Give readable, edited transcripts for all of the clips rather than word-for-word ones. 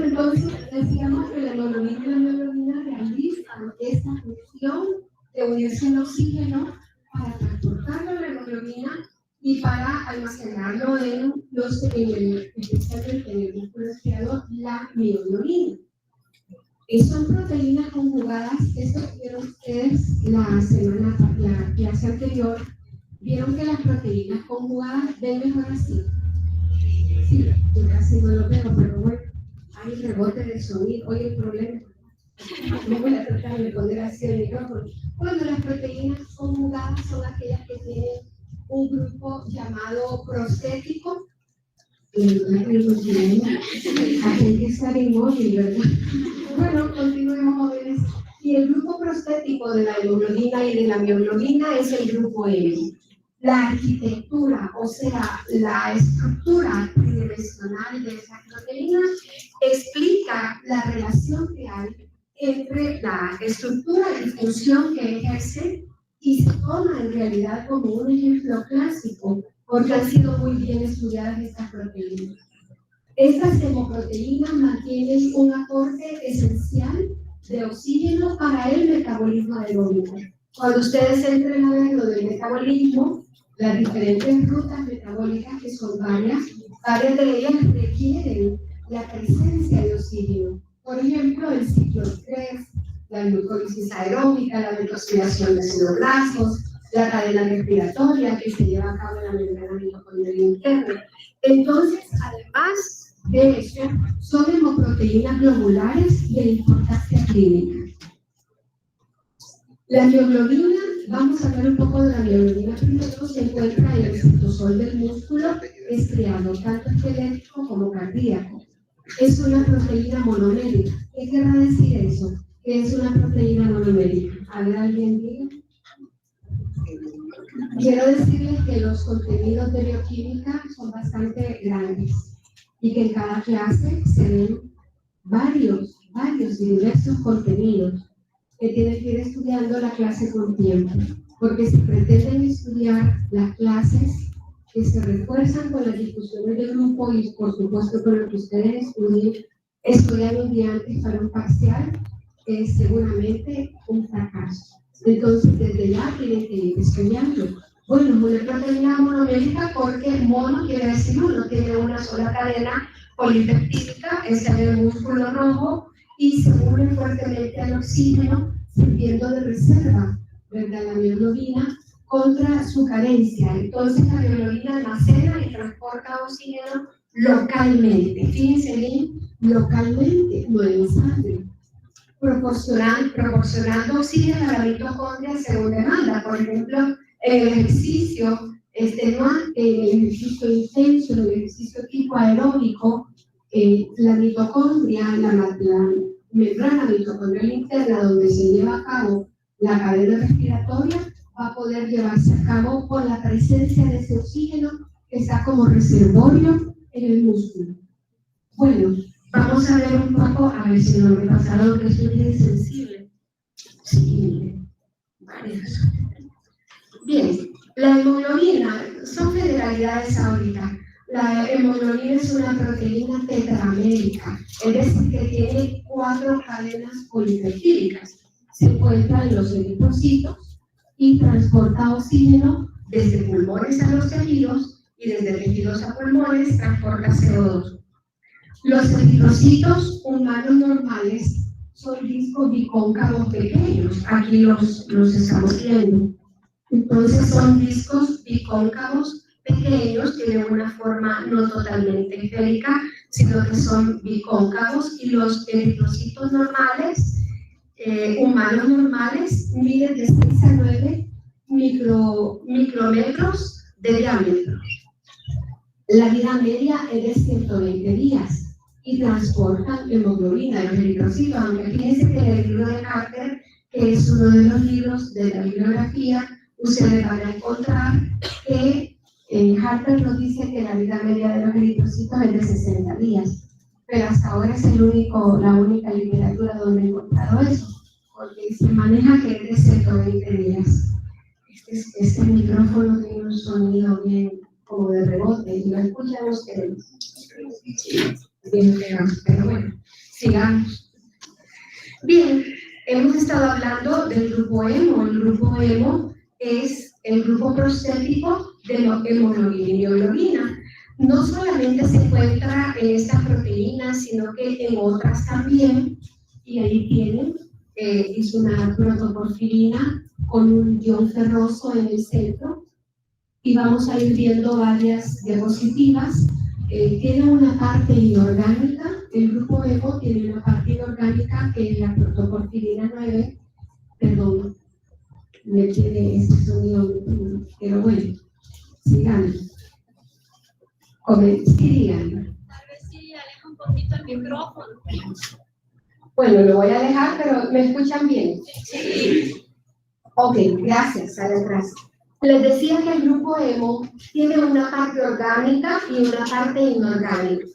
entonces decíamos que la hemoglobina y la mioglobina realizan esta función de unirse al oxígeno para transportarlo a la hemoglobina y para almacenarlo especialmente en el músculo estriado, la mioglobina. Son proteínas conjugadas. Esto vieron ustedes la clase anterior. Vieron que las proteínas conjugadas ven mejor así. Sí, yo casi no lo veo, pero bueno, hay rebote de sonido. Hoy el problema. No voy a tratar de poner así el micrófono. Bueno, las proteínas conjugadas son aquellas que tienen un grupo llamado prostético. Hay que estar inmóvil, ¿verdad? Bueno, continuemos, jóvenes. Y el grupo prostético de la hemoglobina y de la mioglobina es el grupo M. La arquitectura, o sea, la estructura tridimensional de esa proteína explica la relación que hay entre la estructura y función que ejerce y se toma en realidad como un ejemplo clásico porque han sido muy bien estudiadas estas proteínas. Estas hemoproteínas mantienen un aporte esencial de oxígeno para el metabolismo aeróbico. Cuando ustedes entren a ver lo del metabolismo, las diferentes rutas metabólicas, que son varias de ellas requieren la presencia de oxígeno. Por ejemplo, el ciclo 3, la glucólisis aeróbica, la metosilación de citoplasmas, la cadena respiratoria que se lleva a cabo en la membrana mitocondrial interna. Entonces, además de eso, son hemoproteínas globulares de importancia clínica. La mioglobina, vamos a hablar un poco de la mioglobina primero, se encuentra en el citosol del músculo estriado, tanto esquelético como cardíaco. Es una proteína monomérica. ¿Qué querrá decir eso? Que es una proteína monomérica. A ver, ¿alguien diga? Quiero decirles que los contenidos de bioquímica son bastante grandes y que en cada clase se ven varios y diversos contenidos que tienen que ir estudiando la clase con tiempo, porque si pretenden estudiar las clases que se refuerzan con las discusiones de grupo y por supuesto con lo que ustedes estudian un día antes para un parcial, es seguramente un fracaso. Entonces desde ya tienen que ir estudiando. Bueno, una proteína monomérica porque mono quiere decir uno, tiene una sola cadena polipeptídica, es el músculo rojo, y se une fuertemente al oxígeno, sirviendo de reserva, ¿verdad? La mioglobina contra su carencia. Entonces la mioglobina almacena y transporta oxígeno localmente. Fíjense bien, localmente, no en sangre. Proporcionando oxígeno a la mitocondria según demanda. Por ejemplo, en el ejercicio extenuante, en el ejercicio intenso, en el ejercicio tipo aeróbico, la mitocondria, la membrana mitocondrial interna donde se lleva a cabo la cadena respiratoria va a poder llevarse a cabo por la presencia de ese oxígeno que está como reservorio en el músculo. Bueno, vamos a ver un poco, a ver si no me pasaron que soy bien sensible. Sí, varias. Bien, la hemoglobina, son generalidades ahorita. La hemoglobina es una proteína tetramérica, es decir, que tiene 4 cadenas polipeptídicas. Se encuentra en los eritrocitos y transporta oxígeno desde pulmones a los tejidos y desde tejidos a pulmones transporta CO2. Los eritrocitos humanos normales son discos bicóncavos pequeños. Aquí los estamos viendo. Entonces son discos bicóncavos pequeños, tienen una forma no totalmente esférica, sino que son bicóncavos, y los eritrocitos normales, humanos normales, miden de 6 a 9 micrómetros de diámetro. La vida media es de 120 días y transportan hemoglobina de los eritrocitos, aunque fíjense que en el libro de Carter, que es uno de los libros de la bibliografía, ustedes van a encontrar que Harper nos dice que la vida media de los eritrocitos es de 60 días, pero hasta ahora es la única literatura donde he encontrado eso, porque se maneja que es de 120 días. Este micrófono tiene un sonido bien como de rebote, y lo escuchan ustedes. bien pegado, pero bueno, sigamos. Bien, hemos estado hablando del grupo hemo. El grupo hemo es el grupo prostético de la hemoglobina y mioglobina. No solamente se encuentra en estas proteínas, sino que en otras también, y ahí tienen, es una protoporfirina con un ion ferroso en el centro, y vamos a ir viendo varias diapositivas. Tiene una parte inorgánica, el grupo hemo tiene una parte inorgánica que es la protoporfirina 9, perdón, me tiene ese sonido, pero bueno, sigamos. Sigan. Tal vez sí, aleja un poquito el micrófono. Bueno, lo voy a dejar, pero ¿me escuchan bien? Sí. Ok, gracias, gracias. Les decía que el grupo hemo tiene una parte orgánica y una parte inorgánica.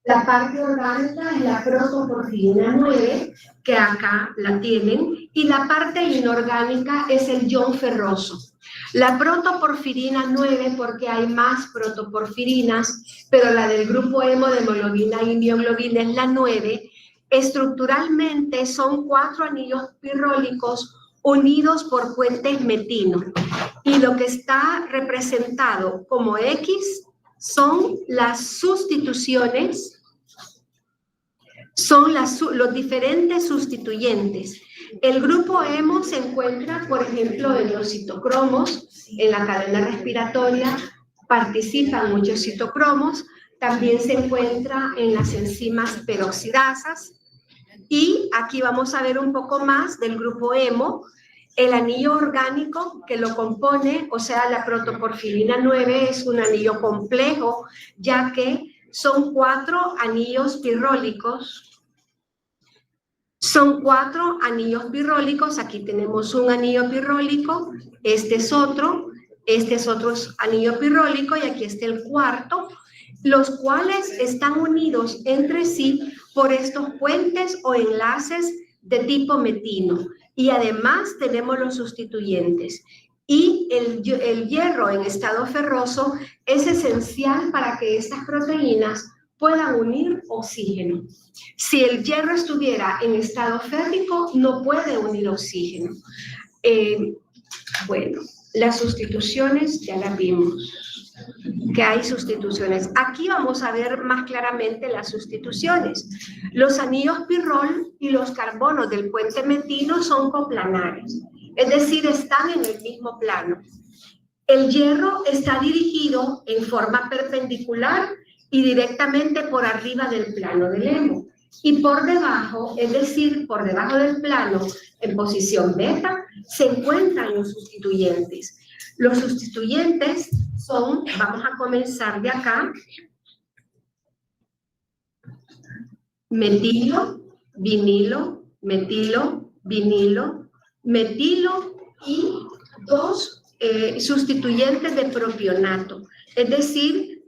La parte orgánica es la protoporfirina 9, que acá la tienen, y la parte inorgánica es el ion ferroso. La protoporfirina 9 porque hay más protoporfirinas, pero la del grupo hemo de hemoglobina y mioglobina es la 9. Estructuralmente son 4 anillos pirrólicos unidos por puentes metino. Y lo que está representado como X son las sustituciones, son los diferentes sustituyentes. El grupo hemo se encuentra, por ejemplo, en los citocromos, en la cadena respiratoria participan muchos citocromos, también se encuentra en las enzimas peroxidasas, y aquí vamos a ver un poco más del grupo hemo. El anillo orgánico que lo compone, o sea, la protoporfirina 9 es un anillo complejo, ya que son 4 anillos pirrólicos. Son 4 anillos pirrólicos. Aquí tenemos un anillo pirrólico, este es otro anillo pirrólico, y aquí está el cuarto, los cuales están unidos entre sí por estos puentes o enlaces de tipo metino. Y además tenemos los sustituyentes. Y el hierro en estado ferroso es esencial para que estas proteínas puedan unir oxígeno. Si el hierro estuviera en estado férrico, no puede unir oxígeno. Bueno, las sustituciones ya las vimos, que hay sustituciones. Aquí vamos a ver más claramente las sustituciones. Los anillos pirrol y los carbonos del puente metino son coplanares, es decir, están en el mismo plano. El hierro está dirigido en forma perpendicular y directamente por arriba del plano del hemo. Y por debajo, es decir, por debajo del plano, en posición beta, se encuentran los sustituyentes. Los sustituyentes son, vamos a comenzar de acá, metilo, vinilo, metilo, vinilo, metilo y 2 sustituyentes de propionato, es decir,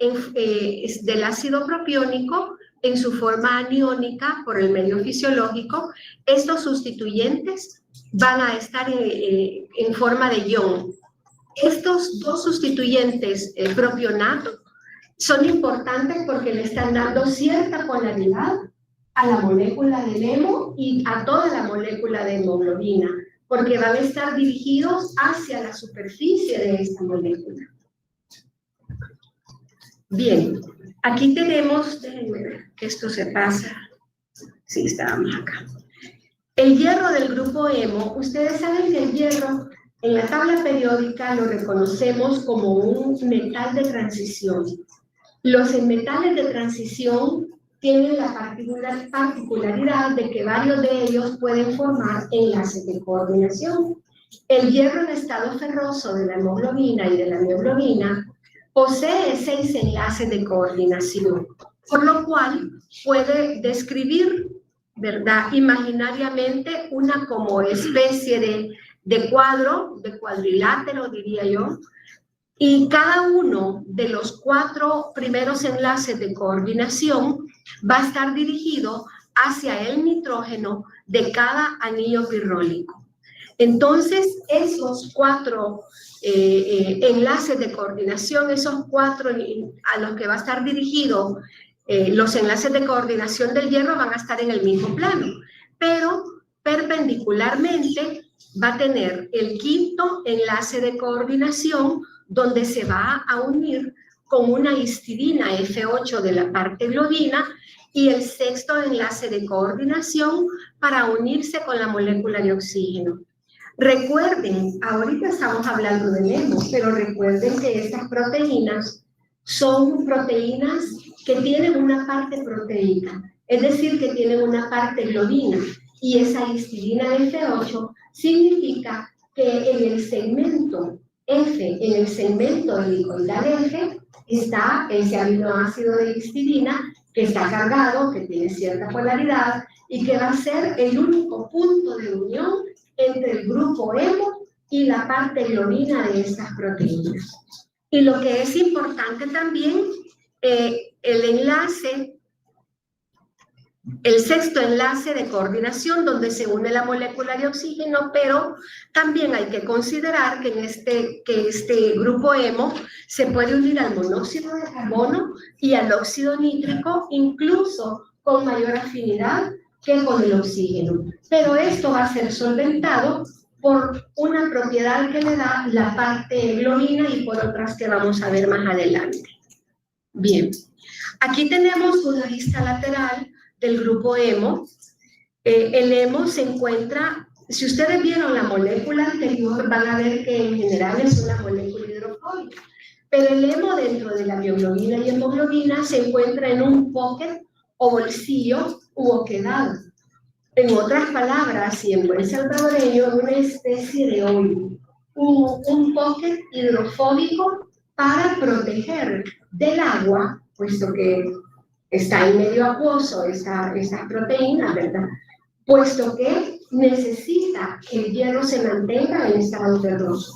del ácido propiónico en su forma aniónica por el medio fisiológico. Estos sustituyentes van a estar en forma de ion. Estos 2 sustituyentes propionato son importantes porque le están dando cierta polaridad a la molécula del hemo y a toda la molécula de hemoglobina, porque van a estar dirigidos hacia la superficie de esta molécula. Bien, aquí tenemos, déjenme ver que esto se pasa. Sí, estábamos acá. El hierro del grupo hemo, ustedes saben que el hierro en la tabla periódica lo reconocemos como un metal de transición. Los metales de transición tienen la particularidad de que varios de ellos pueden formar enlaces de coordinación. El hierro en estado ferroso de la hemoglobina y de la mioglobina posee 6 enlaces de coordinación, por lo cual puede describir, ¿verdad?, imaginariamente una como especie de cuadro, de cuadrilátero, diría yo, y cada uno de los 4 primeros enlaces de coordinación va a estar dirigido hacia el nitrógeno de cada anillo pirrólico. Entonces, esos 4 enlaces de coordinación, esos 4 a los que va a estar dirigido los enlaces de coordinación del hierro van a estar en el mismo plano, pero perpendicularmente va a tener el quinto enlace de coordinación donde se va a unir con una histidina F8 de la parte globina y el sexto enlace de coordinación para unirse con la molécula de oxígeno. Recuerden, ahorita estamos hablando de LEMO, pero recuerden que estas proteínas son proteínas que tienen una parte proteica, es decir, que tienen una parte globina, y esa histidina F8 significa que en el segmento F, en el segmento helicoidal F, está ese aminoácido de histidina que está cargado, que tiene cierta polaridad y que va a ser el único punto de unión entre el grupo hemo y la parte globina de estas proteínas. Y lo que es importante también, el enlace, el sexto enlace de coordinación donde se une la molécula de oxígeno, pero también hay que considerar que este grupo hemo se puede unir al monóxido de carbono y al óxido nítrico, incluso con mayor afinidad que con el oxígeno. Pero esto va a ser solventado por una propiedad que le da la parte globina y por otras que vamos a ver más adelante. Bien, aquí tenemos una vista lateral del grupo hemo. El hemo se encuentra, si ustedes vieron la molécula anterior, van a ver que en general es una molécula hidrofóbica, pero el hemo dentro de la mioglobina y hemoglobina se encuentra en un pocket o bolsillo u oquedado. En otras palabras, y en buen salvadoreño, una especie de hoyo, un pocket hidrofóbico para proteger del agua, puesto que está en medio acuoso esta proteína, ¿verdad? Puesto que necesita que el hierro se mantenga en estado ferroso.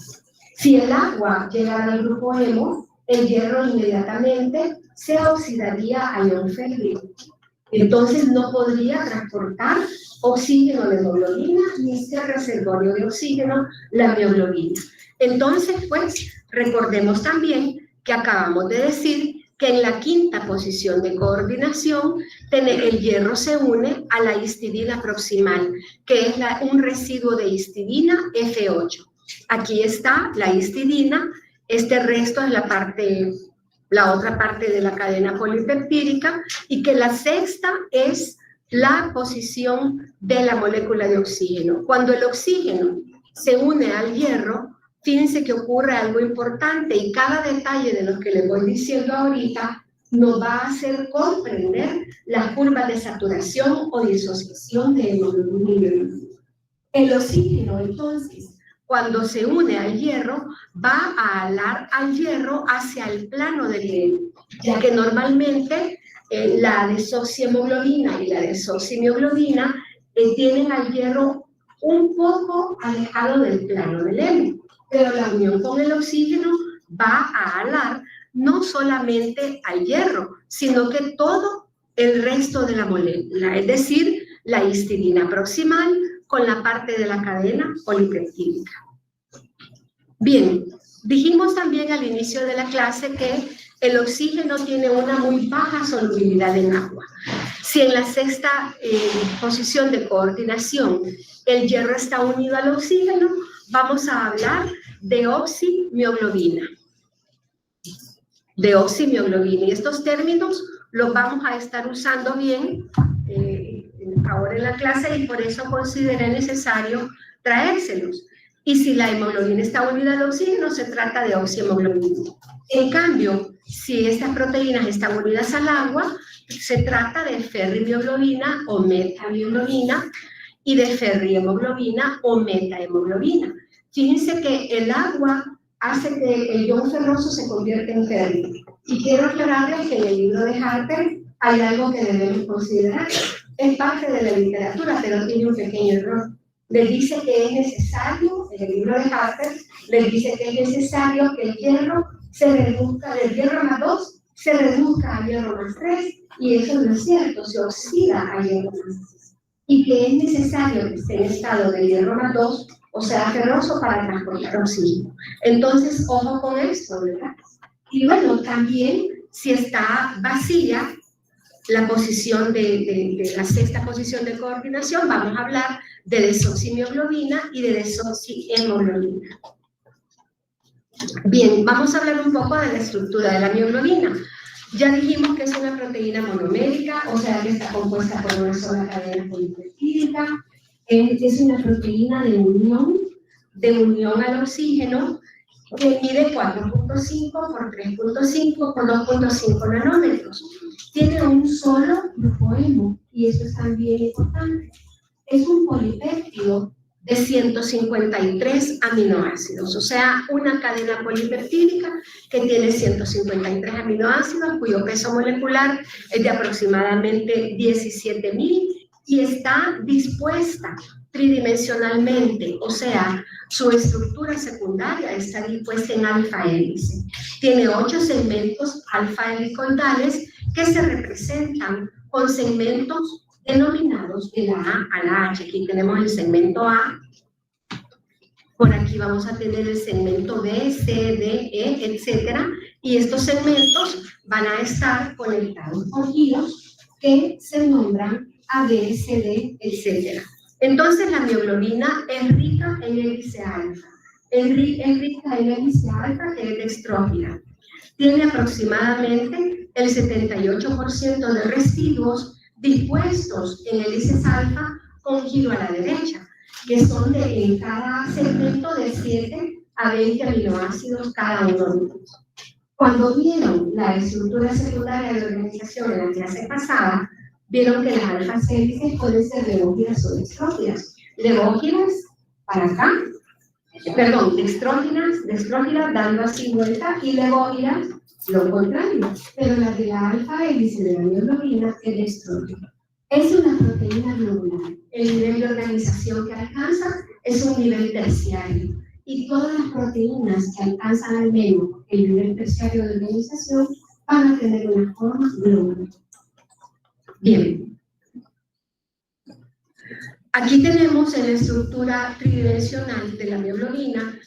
Si el agua llegara al grupo hemo, el hierro inmediatamente se oxidaría a ion férrico. Entonces no podría transportar oxígeno de hemoglobina ni ser reservorio de oxígeno la mioglobina. Entonces, pues, recordemos también que acabamos de decir que en la quinta posición de coordinación el hierro se une a la histidina proximal, que es un residuo de histidina F8. Aquí está la histidina, este resto es la otra parte de la cadena polipeptídica, y que la sexta es la posición de la molécula de oxígeno. Cuando el oxígeno se une al hierro, fíjense que ocurre algo importante, y cada detalle de lo que les voy diciendo ahorita nos va a hacer comprender las curvas de saturación o disociación de hemoglobina. El oxígeno, entonces, cuando se une al hierro, va a alar al hierro hacia el plano del hierro, ya que normalmente la desoxiemoglobina y la desoximioglobina tienen al hierro un poco alejado del plano del hemo, pero la unión con el oxígeno va a alar no solamente al hierro, sino que todo el resto de la molécula, es decir, la histidina proximal con la parte de la cadena polipeptídica. Bien, dijimos también al inicio de la clase que el oxígeno tiene una muy baja solubilidad en agua. Si en la sexta posición de coordinación el hierro está unido al oxígeno, vamos a hablar de oximioglobina. De oximioglobina. Y estos términos los vamos a estar usando bien ahora en la clase, y por eso consideré necesario traérselos. Y si la hemoglobina está unida al oxígeno, se trata de oxiemoglobina. En cambio, si estas proteínas están unidas al agua, se trata de ferrimioglobina o metamioglobina y de ferriemoglobina o metahemoglobina. Fíjense que el agua hace que el ion ferroso se convierta en ferrio. Y quiero aclararles que en el libro de Harper hay algo que debemos considerar. Es parte de la literatura, pero tiene un pequeño error. Les dice que es necesario, en el libro de Harper, les dice que es necesario que el hierro se reduzca, del hierro más 2 se reduzca a hierro más 3, y eso no es cierto, se oxida a hierro más 3. Y que es necesario que esté en estado de hierro más 2, o sea, ferroso, para transportar oxígeno. Entonces, ojo con esto, ¿verdad? Y bueno, también, si está vacía, la posición de la sexta posición de coordinación, vamos a hablar de desoximioglobina y de desoxihemoglobina. Bien, vamos a hablar un poco de la estructura de la mioglobina. Ya dijimos que es una proteína monomérica, o sea que está compuesta por una sola cadena polipeptídica. Es una proteína de unión al oxígeno, que mide 4.5 por 3.5 por 2.5 nanómetros. Tiene un solo grupo hemo, y eso es también importante. Es un polipéptido de 153 aminoácidos, o sea, una cadena polipeptídica que tiene 153 aminoácidos, cuyo peso molecular es de aproximadamente 17.000 y está dispuesta tridimensionalmente, o sea, su estructura secundaria está dispuesta en alfa hélice. Tiene 8 segmentos alfa helicoidales que se representan con segmentos denominados de la A a la H. Aquí tenemos el segmento A, por aquí vamos a tener el segmento B, C, D, E, etc. Y estos segmentos van a estar conectados por hilos que se nombran A, B, C, D, etc. Entonces la mioglobina es rica en hélice alfa. Es rica en hélice alfa, que es dextrófila. Tiene aproximadamente el 78% de residuos dispuestos en hélices alfa con giro a la derecha, que son en cada segmento de 7 a 20 aminoácidos cada uno de ellos. Cuando vieron la estructura secundaria de organización en la clase pasada, vieron que las alfas hélices pueden ser levógiras o dextrófilas. Levógiras para acá, perdón, dextrófilas dando así vuelta, y levógiras lo contrario, pero la de la alfa hélice de la mioglobina es dextrófila. Es una proteína globular. El nivel de organización que alcanza es un nivel terciario, y todas las proteínas que alcanzan al menos el nivel terciario de organización van a tener una forma globular. Bien. Aquí tenemos en la estructura tridimensional de la mioglobina,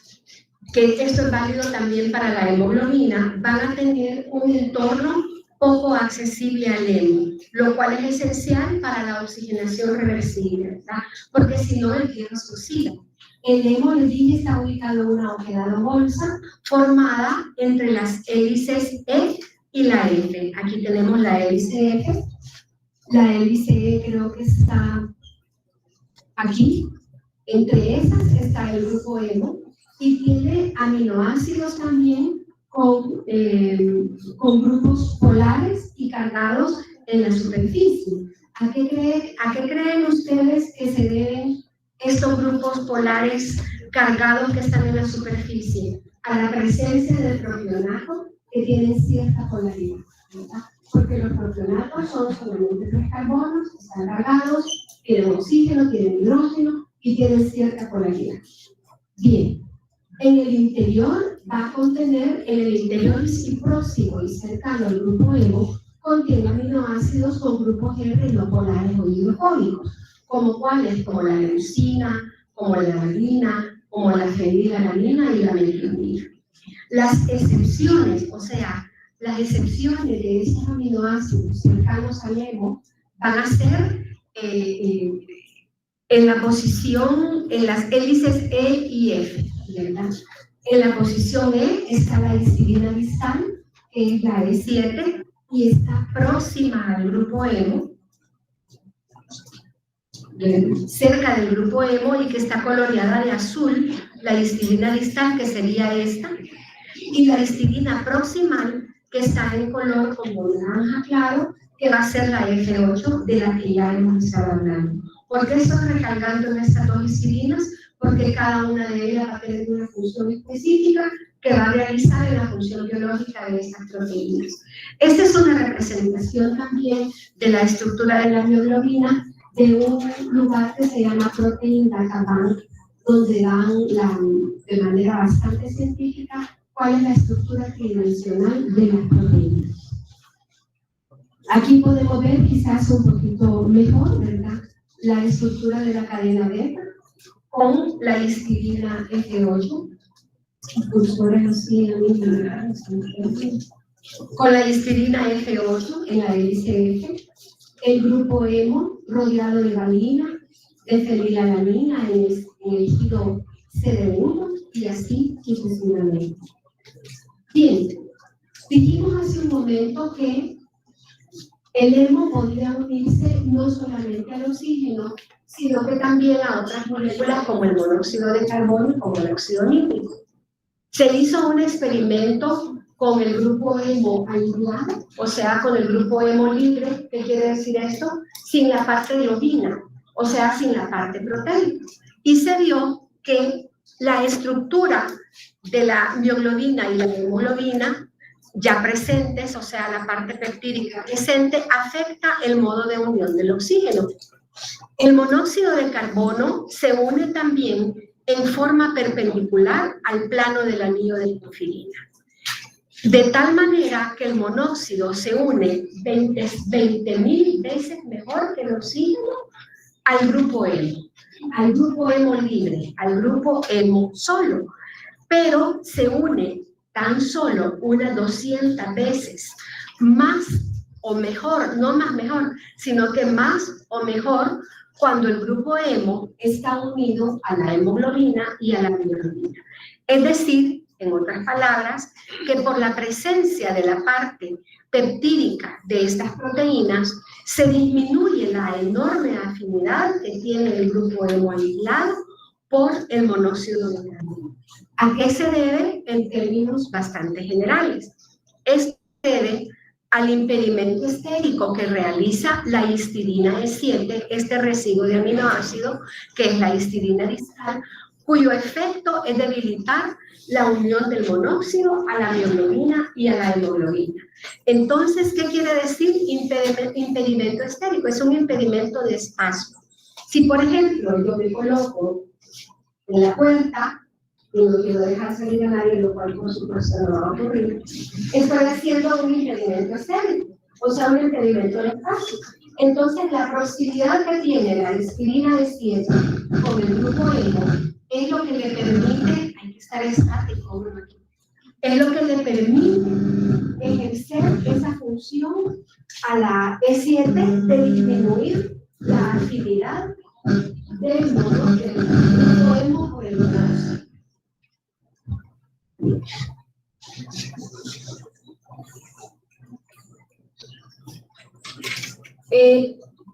que esto es válido también para la hemoglobina, van a tener un entorno poco accesible al hemo, lo cual es esencial para la oxigenación reversible, ¿verdad? Porque si no, el hierro se oxida. El hemo, les dije, está ubicado en una ojedada bolsa formada entre las hélices E y la F. Aquí tenemos la hélice F. La hélice E creo que está aquí. Entre esas está el grupo hemo y tiene aminoácidos también con grupos polares y cargados en la superficie. ¿A qué creen ustedes que se deben estos grupos polares cargados que están en la superficie? A la presencia de propionato que tienen cierta polaridad, ¿verdad? Porque los propionatos son solamente 3 carbonos, están cargados, tienen oxígeno, tienen hidrógeno y tienen cierta polaridad. Bien, en el interior va a contener, en el interior y próximo y cercano al grupo hemo, contiene aminoácidos con grupos R no polares o hidrofóbicos, como cuáles, como la leucina, como la valine, como la fenilalanina y la metionina. Las excepciones, o sea, las excepciones de esos aminoácidos cercanos al hemo van a ser en la posición, en las hélices E y F, ¿verdad? En la posición E está la histidina distal, que es la E7, y está próxima al grupo hemo, cerca del grupo hemo, y que está coloreada de azul, la histidina distal, que sería esta, y la histidina proximal, que está en color como naranja claro, que va a ser la F8 de la que ya hemos estado hablando. ¿Por qué estoy recalcando en estas dos histidinas? Porque cada una de ellas va a tener una función específica que va a realizar en la función biológica de estas proteínas. Esta es una representación también de la estructura de la mioglobina de un lugar que se llama Protein Data Bank, donde dan de manera bastante científica cuál es la estructura tridimensional de las proteínas. Aquí podemos ver quizás un poquito mejor, ¿verdad?, la estructura de la cadena beta con la histidina F8. Los cursores así, con la histidina F8 en la hélice F, el grupo hemo rodeado de valina, de fenilalanina en el giro CD1 y así sucesivamente. Bien, dijimos hace un momento que el hemo podía unirse no solamente al oxígeno, sino que también a otras moléculas como el monóxido de carbono y como el óxido nítrico. Se hizo un experimento con el grupo hemo aislado, o sea, con el grupo hemo libre. ¿Qué quiere decir esto? Sin la parte de ovina, o sea, sin la parte proteica. Y se vio que la estructura de la mioglobina y la hemoglobina ya presentes, o sea, la parte peptídica presente, afecta el modo de unión del oxígeno. El monóxido de carbono se une también en forma perpendicular al plano del anillo de porfirina. De tal manera que el monóxido se une 20.000 veces mejor que el oxígeno al grupo hemo libre, al grupo hemo solo, pero se une tan solo unas 200 veces más o mejor, no más mejor, sino que más o mejor cuando el grupo hemo está unido a la hemoglobina y a la mioglobina. Es decir, en otras palabras, que por la presencia de la parte peptídica de estas proteínas se disminuye la enorme afinidad que tiene el grupo hemo aislado por el monóxido de carbono. ¿A qué se debe? En términos bastante generales. Esto se debe al impedimento estérico que realiza la histidina E7, este residuo de aminoácido, que es la histidina distal, cuyo efecto es debilitar la unión del monóxido a la mioglobina y a la hemoglobina. Entonces, ¿qué quiere decir impedimento estérico? Es un impedimento de espacio. Si, por ejemplo, yo me coloco en la puerta y no quiero dejar salir a nadie, lo cual por supuesto no va a ocurrir, estoy haciendo un impedimento estérico, o sea, un impedimento de espacio. Entonces, la proximidad que tiene la histidina E7 con el grupo hemo es lo que le permite, hay que estar estático, ¿no? Es lo que le permite ejercer esa función a la E7 de disminuir la afinidad del mono del grupo hemo por el monóxido.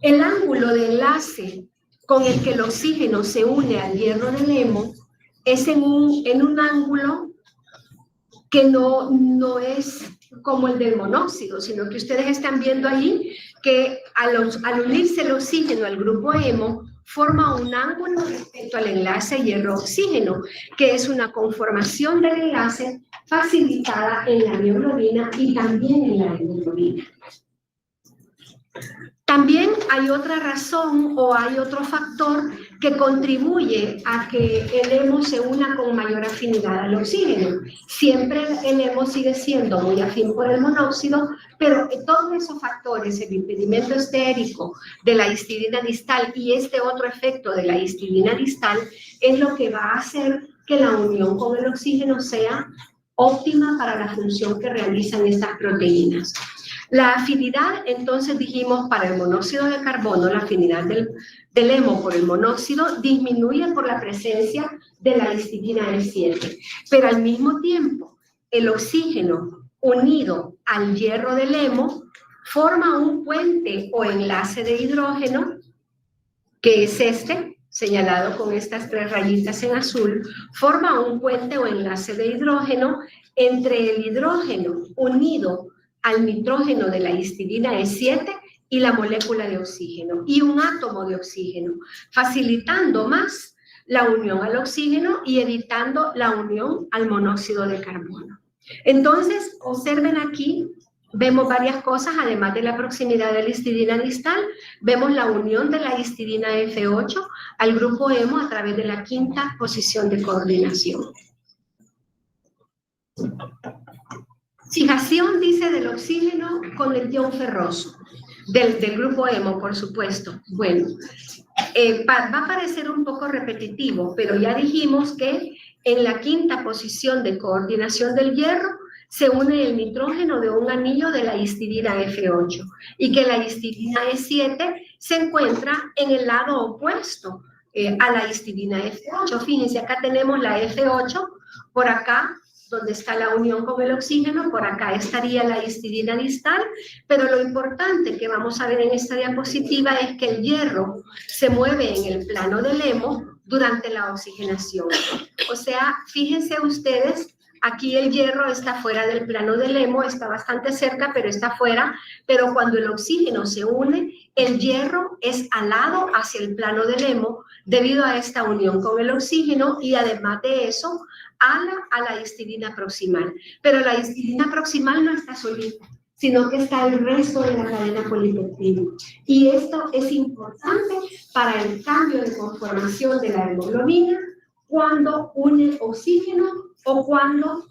El ángulo de enlace con el que el oxígeno se une al hierro del hemo es en un ángulo que no es como el del monóxido, sino que ustedes están viendo ahí que al unirse el oxígeno al grupo hemo, forma un ángulo respecto al enlace hierro-oxígeno, que es una conformación del enlace facilitada en la mioglobina y también en la hemoglobina. También hay otra razón o hay otro factor que contribuye a que el hemo se una con mayor afinidad al oxígeno. Siempre el hemo sigue siendo muy afín por el monóxido, pero todos esos factores, el impedimento estérico de la histidina distal y este otro efecto de la histidina distal, es lo que va a hacer que la unión con el oxígeno sea óptima para la función que realizan estas proteínas. La afinidad, entonces dijimos, para el monóxido de carbono, la afinidad del hemo por el monóxido disminuye por la presencia de la histidina E7, pero al mismo tiempo el oxígeno unido al hierro del hemo forma un puente o enlace de hidrógeno, que es este, señalado con estas 3 rayitas en azul, forma un puente o enlace de hidrógeno entre el hidrógeno unido al nitrógeno de la histidina E7 y la molécula de oxígeno y un átomo de oxígeno, facilitando más la unión al oxígeno y evitando la unión al monóxido de carbono. Entonces, observen aquí, vemos varias cosas, además de la proximidad de la histidina distal, vemos la unión de la histidina F8 al grupo hemo a través de la 5ª posición de coordinación. Fijación, dice, del oxígeno con el ion ferroso, del grupo hemo, por supuesto. Bueno, va a parecer un poco repetitivo, pero ya dijimos que en la 5ª posición de coordinación del hierro se une el nitrógeno de un anillo de la histidina F8 y que la histidina E7 se encuentra en el lado opuesto a la histidina F8. Fíjense, acá tenemos la F8, por acá donde está la unión con el oxígeno, por acá estaría la histidina distal, pero lo importante que vamos a ver en esta diapositiva es que el hierro se mueve en el plano del hemo durante la oxigenación. O sea, fíjense ustedes, aquí el hierro está fuera del plano del hemo, está bastante cerca, pero está fuera, pero cuando el oxígeno se une, el hierro es alado hacia el plano del hemo debido a esta unión con el oxígeno y además de eso, ala a la histidina proximal. Pero la histidina proximal no está solita, sino que está el resto de la cadena polipeptídica. Y esto es importante para el cambio de conformación de la hemoglobina cuando une oxígeno o cuando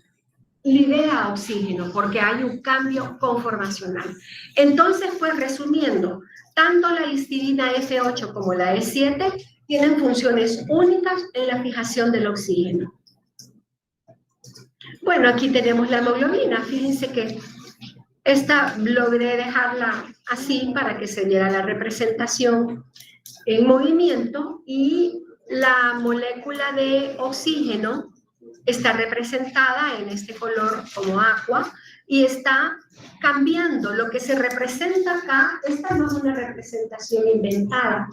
libera oxígeno, porque hay un cambio conformacional. Entonces, pues resumiendo, tanto la histidina F8 como la E7 tienen funciones únicas en la fijación del oxígeno. Bueno, aquí tenemos la hemoglobina. Fíjense que esta logré dejarla así para que se viera la representación en movimiento y la molécula de oxígeno está representada en este color como agua y está cambiando. Lo que se representa acá, esta no es una representación inventada,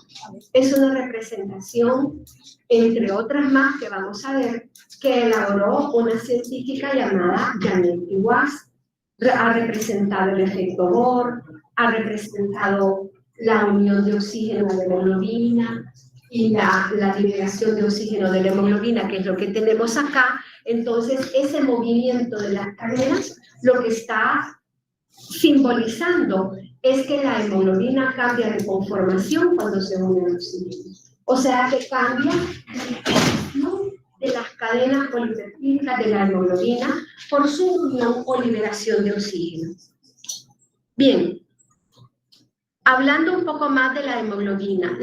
es una representación, entre otras más que vamos a ver, que elaboró una científica llamada Janet Iwaz. Ha representado el efecto Bohr, ha representado la unión de oxígeno a la hemoglobina y la liberación de oxígeno de la hemoglobina, que es lo que tenemos acá. Entonces, ese movimiento de las cadenas lo que está simbolizando es que la hemoglobina cambia de conformación cuando se une al oxígeno. O sea, que cambia de las cadenas polipeptídicas de la hemoglobina por su unión o liberación de oxígeno. Bien, hablando un poco más de la hemoglobina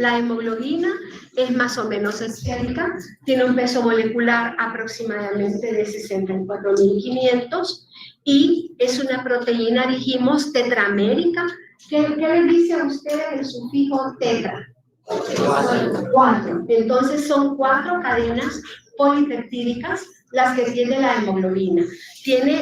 es más o menos esférica, tiene un peso molecular aproximadamente de 64.500 y es una proteína, dijimos, tetramérica. ¿Qué le dice a usted el sufijo tetra? 4. Entonces son 4 cadenas polipeptídicas las que tiene la hemoglobina.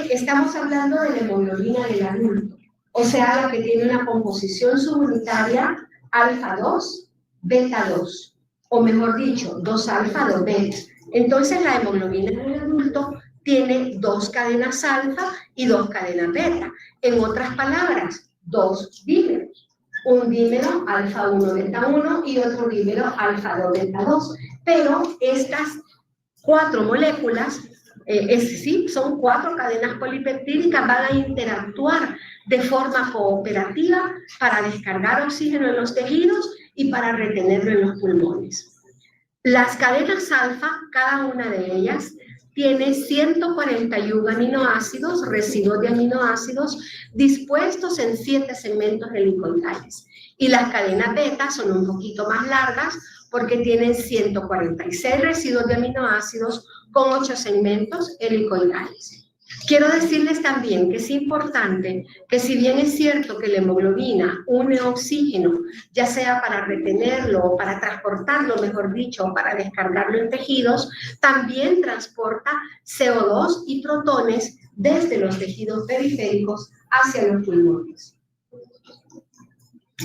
Estamos hablando de la hemoglobina del adulto, o sea, la que tiene una composición subunitaria alfa 2, beta 2, o mejor dicho, 2 alfa, 2 beta. Entonces la hemoglobina del adulto tiene 2 cadenas alfa y 2 cadenas beta. En otras palabras, 2 dímeros. Un dímero alfa 1, beta 1 y otro dímero alfa 2, beta 2. Pero estas 4 moléculas, son 4 cadenas polipeptídicas, van a interactuar de forma cooperativa para descargar oxígeno en los tejidos y para retenerlo en los pulmones. Las cadenas alfa, cada una de ellas, tiene 141 aminoácidos, residuos de aminoácidos, dispuestos en 7 segmentos helicoidales. Y las cadenas beta son un poquito más largas porque tienen 146 residuos de aminoácidos con 8 segmentos helicoidales. Quiero decirles también que es importante que si bien es cierto que la hemoglobina une oxígeno, ya sea para retenerlo o para transportarlo, mejor dicho, o para descargarlo en tejidos, también transporta CO2 y protones desde los tejidos periféricos hacia los pulmones.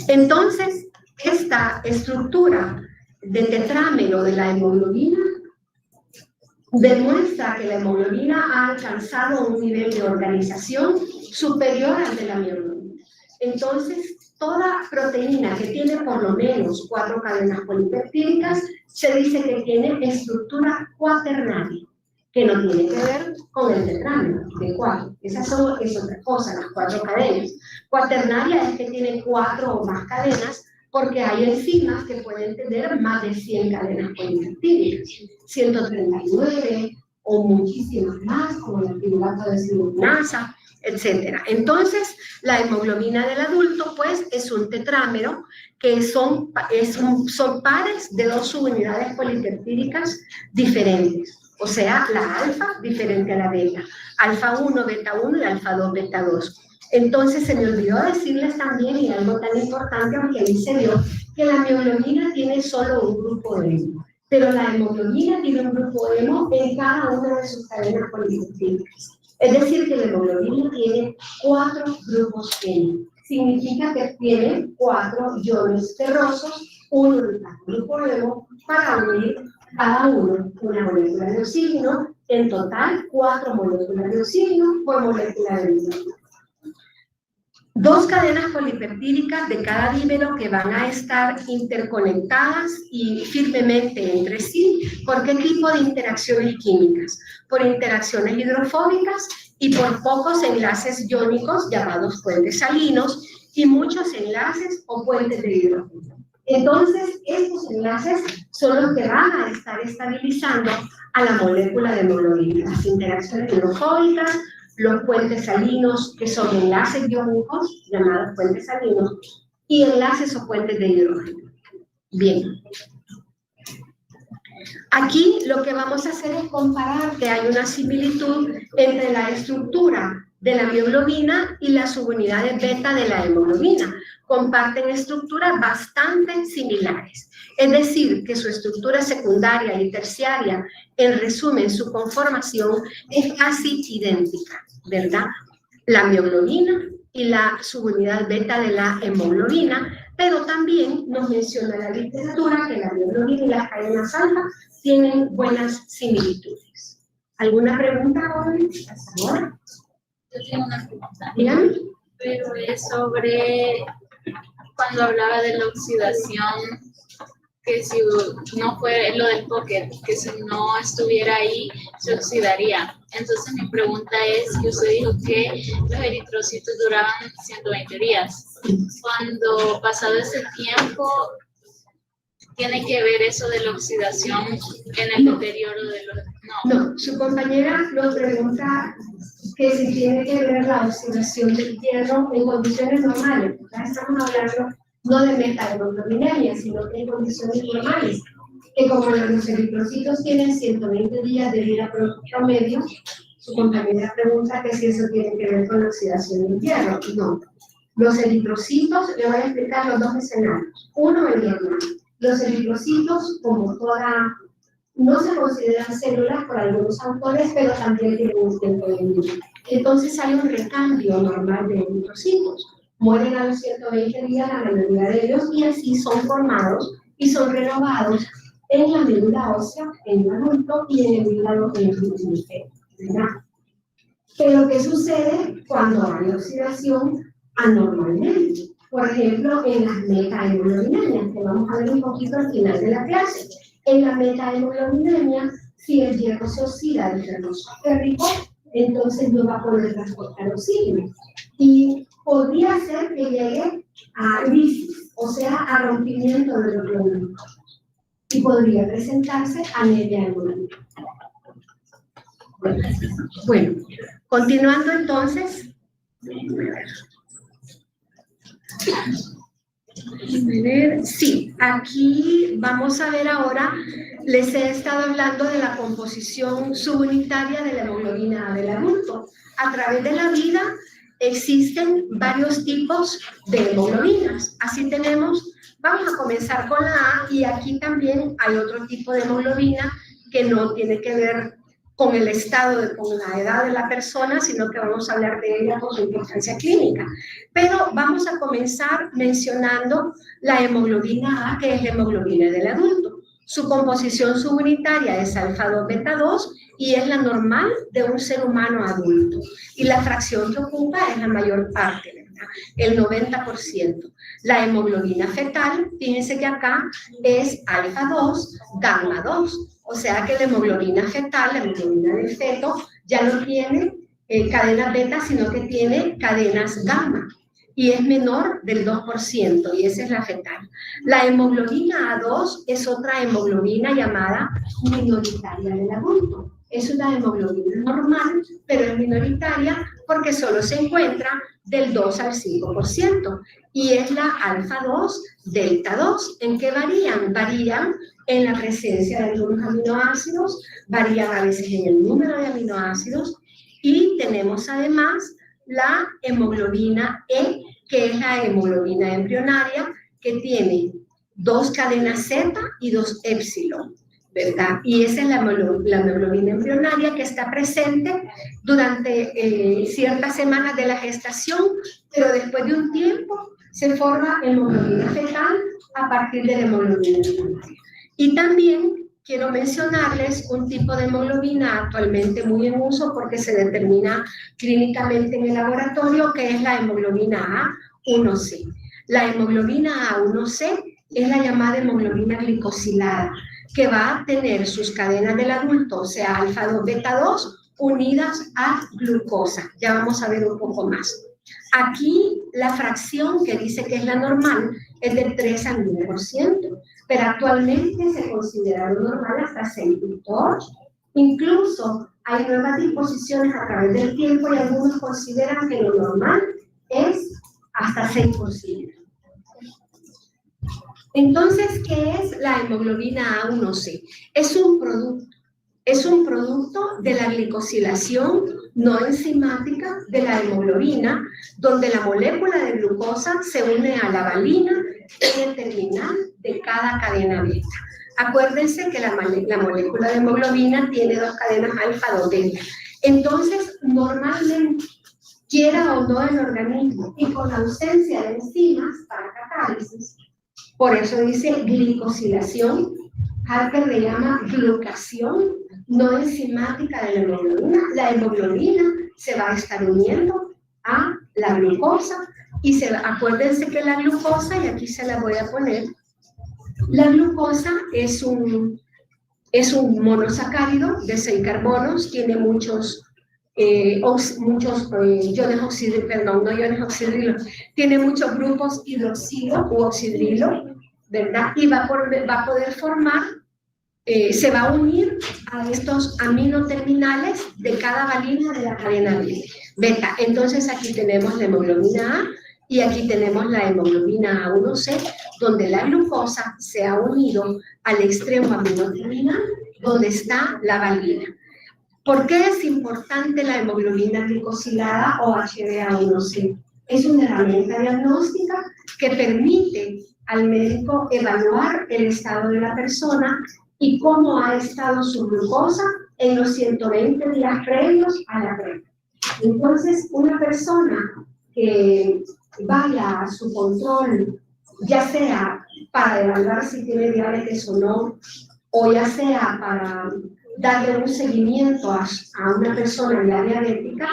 Entonces, esta estructura de tetrámero de la hemoglobina demuestra que la hemoglobina ha alcanzado un nivel de organización superior al de la mioglobina. Entonces, toda proteína que tiene por lo menos 4 cadenas polipeptídicas se dice que tiene estructura cuaternaria, que no tiene que ver con el tetrámero de 4. Esa es otra cosa, las 4 cadenas. Cuaternaria es que tiene 4 o más cadenas, porque hay enzimas que pueden tener más de 100 cadenas polipeptídicas, 139 o muchísimas más, como la pirulato de silutinasa, etc. Entonces, la hemoglobina del adulto, pues, es un tetrámero que son pares de 2 subunidades polipeptídicas diferentes. O sea, la alfa diferente a la beta. Alfa 1, beta 1 y alfa 2, beta 2. Entonces se me olvidó decirles también, y algo tan importante, porque ahí se vio, que la mioglobina tiene solo un grupo hemo, pero la hemoglobina tiene un grupo hemo en cada una de sus cadenas polipeptídicas. Es decir, que la hemoglobina tiene 4 grupos hemo. Significa que tiene 4 iones ferrosos, uno de cada grupo hemo, para unir cada uno una molécula de oxígeno. En total, 4 moléculas de oxígeno por molécula de hidrógeno. 2 cadenas polipeptídicas de cada dímero que van a estar interconectadas y firmemente entre sí. ¿Por qué tipo de interacciones químicas? Por interacciones hidrofóbicas y por pocos enlaces iónicos llamados puentes salinos y muchos enlaces o puentes de hidrógeno. Entonces, estos enlaces son los que van a estar estabilizando a la molécula de hemoglobina. Las interacciones hidrofóbicas, los puentes salinos, que son enlaces iónicos, llamados puentes salinos, y enlaces o puentes de hidrógeno. Bien. Aquí lo que vamos a hacer es comparar que hay una similitud entre la estructura de la mioglobina y las subunidades beta de la hemoglobina. Comparten estructuras bastante similares. Es decir, que su estructura secundaria y terciaria, en resumen, su conformación es casi idéntica, ¿verdad? La mioglobina y la subunidad beta de la hemoglobina, pero también nos menciona la literatura que la mioglobina y las cadenas alfa tienen buenas similitudes. ¿Alguna pregunta, jóvenes? ¿Hasta ahora? Yo tengo una pregunta. Dígame. Pero es sobre cuando hablaba de la oxidación, que si no fue lo del póker, que si no estuviera ahí, se oxidaría. Entonces mi pregunta es, que usted dijo que los eritrocitos duraban 120 días. Cuando pasado ese tiempo, ¿tiene que ver eso de la oxidación en el deterioro de los...? No, su compañera nos pregunta que si tiene que ver la oxidación del hierro en condiciones normales. Ya estamos hablando no de metahemoglobinemia, sino que en condiciones normales, que como los eritrocitos tienen 120 días de vida promedio, su compañera pregunta que si eso tiene que ver con la oxidación del hierro. No. Los eritrocitos, le voy a explicar los dos escenarios. Uno, el normal. Los eritrocitos, como toda, no se consideran células por algunos autores, pero también tienen un tiempo de vida. Entonces hay un recambio normal de eritrocitos. Mueren a los 120 días la mayoría de ellos y así son formados y son renovados en la médula ósea, en el adulto y en el hígado en el feto, ¿verdad? Pero ¿qué sucede cuando hay oxidación anormalmente? Por ejemplo, en las metahemoglobinemias, que vamos a ver un poquito al final de la clase. En la metahemoglobinemia, si el hierro se oxida al ferroso férrico, entonces no va a poder transportar oxígeno. Y podría ser que llegue a lisis, o sea, a rompimiento de los glóbulos. Y podría presentarse anemia hemolítica. Bueno, continuando entonces. Sí, aquí vamos a ver ahora, les he estado hablando de la composición subunitaria de la hemoglobina del adulto. A través de la vida existen varios tipos de hemoglobinas. Así tenemos, vamos a comenzar con la A, y aquí también hay otro tipo de hemoglobina que no tiene que ver con el estado, con la edad de la persona, sino que vamos a hablar de ella por su importancia clínica. Pero vamos a comenzar mencionando la hemoglobina A, que es la hemoglobina del adulto. Su composición subunitaria es alfa 2 beta 2 y es la normal de un ser humano adulto. Y la fracción que ocupa es la mayor parte, ¿verdad? El 90%. La hemoglobina fetal, fíjense que acá es alfa 2, gamma 2. O sea que la hemoglobina fetal, la hemoglobina del feto, ya no tiene cadenas beta, sino que tiene cadenas gamma. Y es menor del 2%, y esa es la fetal. La hemoglobina A2 es otra hemoglobina llamada minoritaria del adulto. Es una hemoglobina normal, pero es minoritaria porque solo se encuentra del 2 al 5%. Y es la alfa 2, delta 2. ¿En qué varían? Varían en la presencia de algunos aminoácidos, varían a veces en el número de aminoácidos, y tenemos además la hemoglobina E, que es la hemoglobina embrionaria, que tiene 2 cadenas Z y 2 épsilon, ¿verdad? Y esa es la hemoglobina embrionaria que está presente durante ciertas semanas de la gestación, pero después de un tiempo se forma hemoglobina fetal a partir de la hemoglobina embrionaria. Y también quiero mencionarles un tipo de hemoglobina actualmente muy en uso porque se determina clínicamente en el laboratorio, que es la hemoglobina A1C. La hemoglobina A1C es la llamada hemoglobina glicosilada, que va a tener sus cadenas del adulto, o sea, alfa 2, beta 2, unidas a glucosa. Ya vamos a ver un poco más. Aquí la fracción que dice que es la normal es de 3 al 9%, pero actualmente se considera lo normal hasta 6.8. Incluso hay nuevas disposiciones a través del tiempo y algunos consideran que lo normal es hasta 6%. Entonces, ¿qué es la hemoglobina A1C? Es un producto de la glicosilación no enzimática de la hemoglobina, donde la molécula de glucosa se une a la valina en el terminal de cada cadena beta. Acuérdense que la molécula de hemoglobina tiene 2 cadenas alfa, 2 beta. Entonces, normalmente, quiera o no el organismo, y con la ausencia de enzimas para catálisis, por eso dice glicosilación, Harker le llama glucación no enzimática de la hemoglobina se va a estar uniendo a la glucosa, y acuérdense que la glucosa, y aquí se la voy a poner, la glucosa es un monosacárido de 6 carbonos, tiene muchos iones oxidrilo, tiene muchos grupos hidroxilo u oxidrilo, ¿verdad? Y va a poder formar, se va a unir a estos aminoterminales de cada valina de la cadena beta. Entonces aquí tenemos la hemoglobina A y aquí tenemos la hemoglobina A1C, donde la glucosa se ha unido al extremo aminoterminal donde está la valina. ¿Por qué es importante la hemoglobina glicosilada o HbA1c? Es una herramienta diagnóstica que permite al médico evaluar el estado de la persona y cómo ha estado su glucosa en los 120 días previos a la prueba. Entonces, una persona que vaya a su control, ya sea para evaluar si tiene diabetes o no, o ya sea para darle un seguimiento a una persona ya diabética,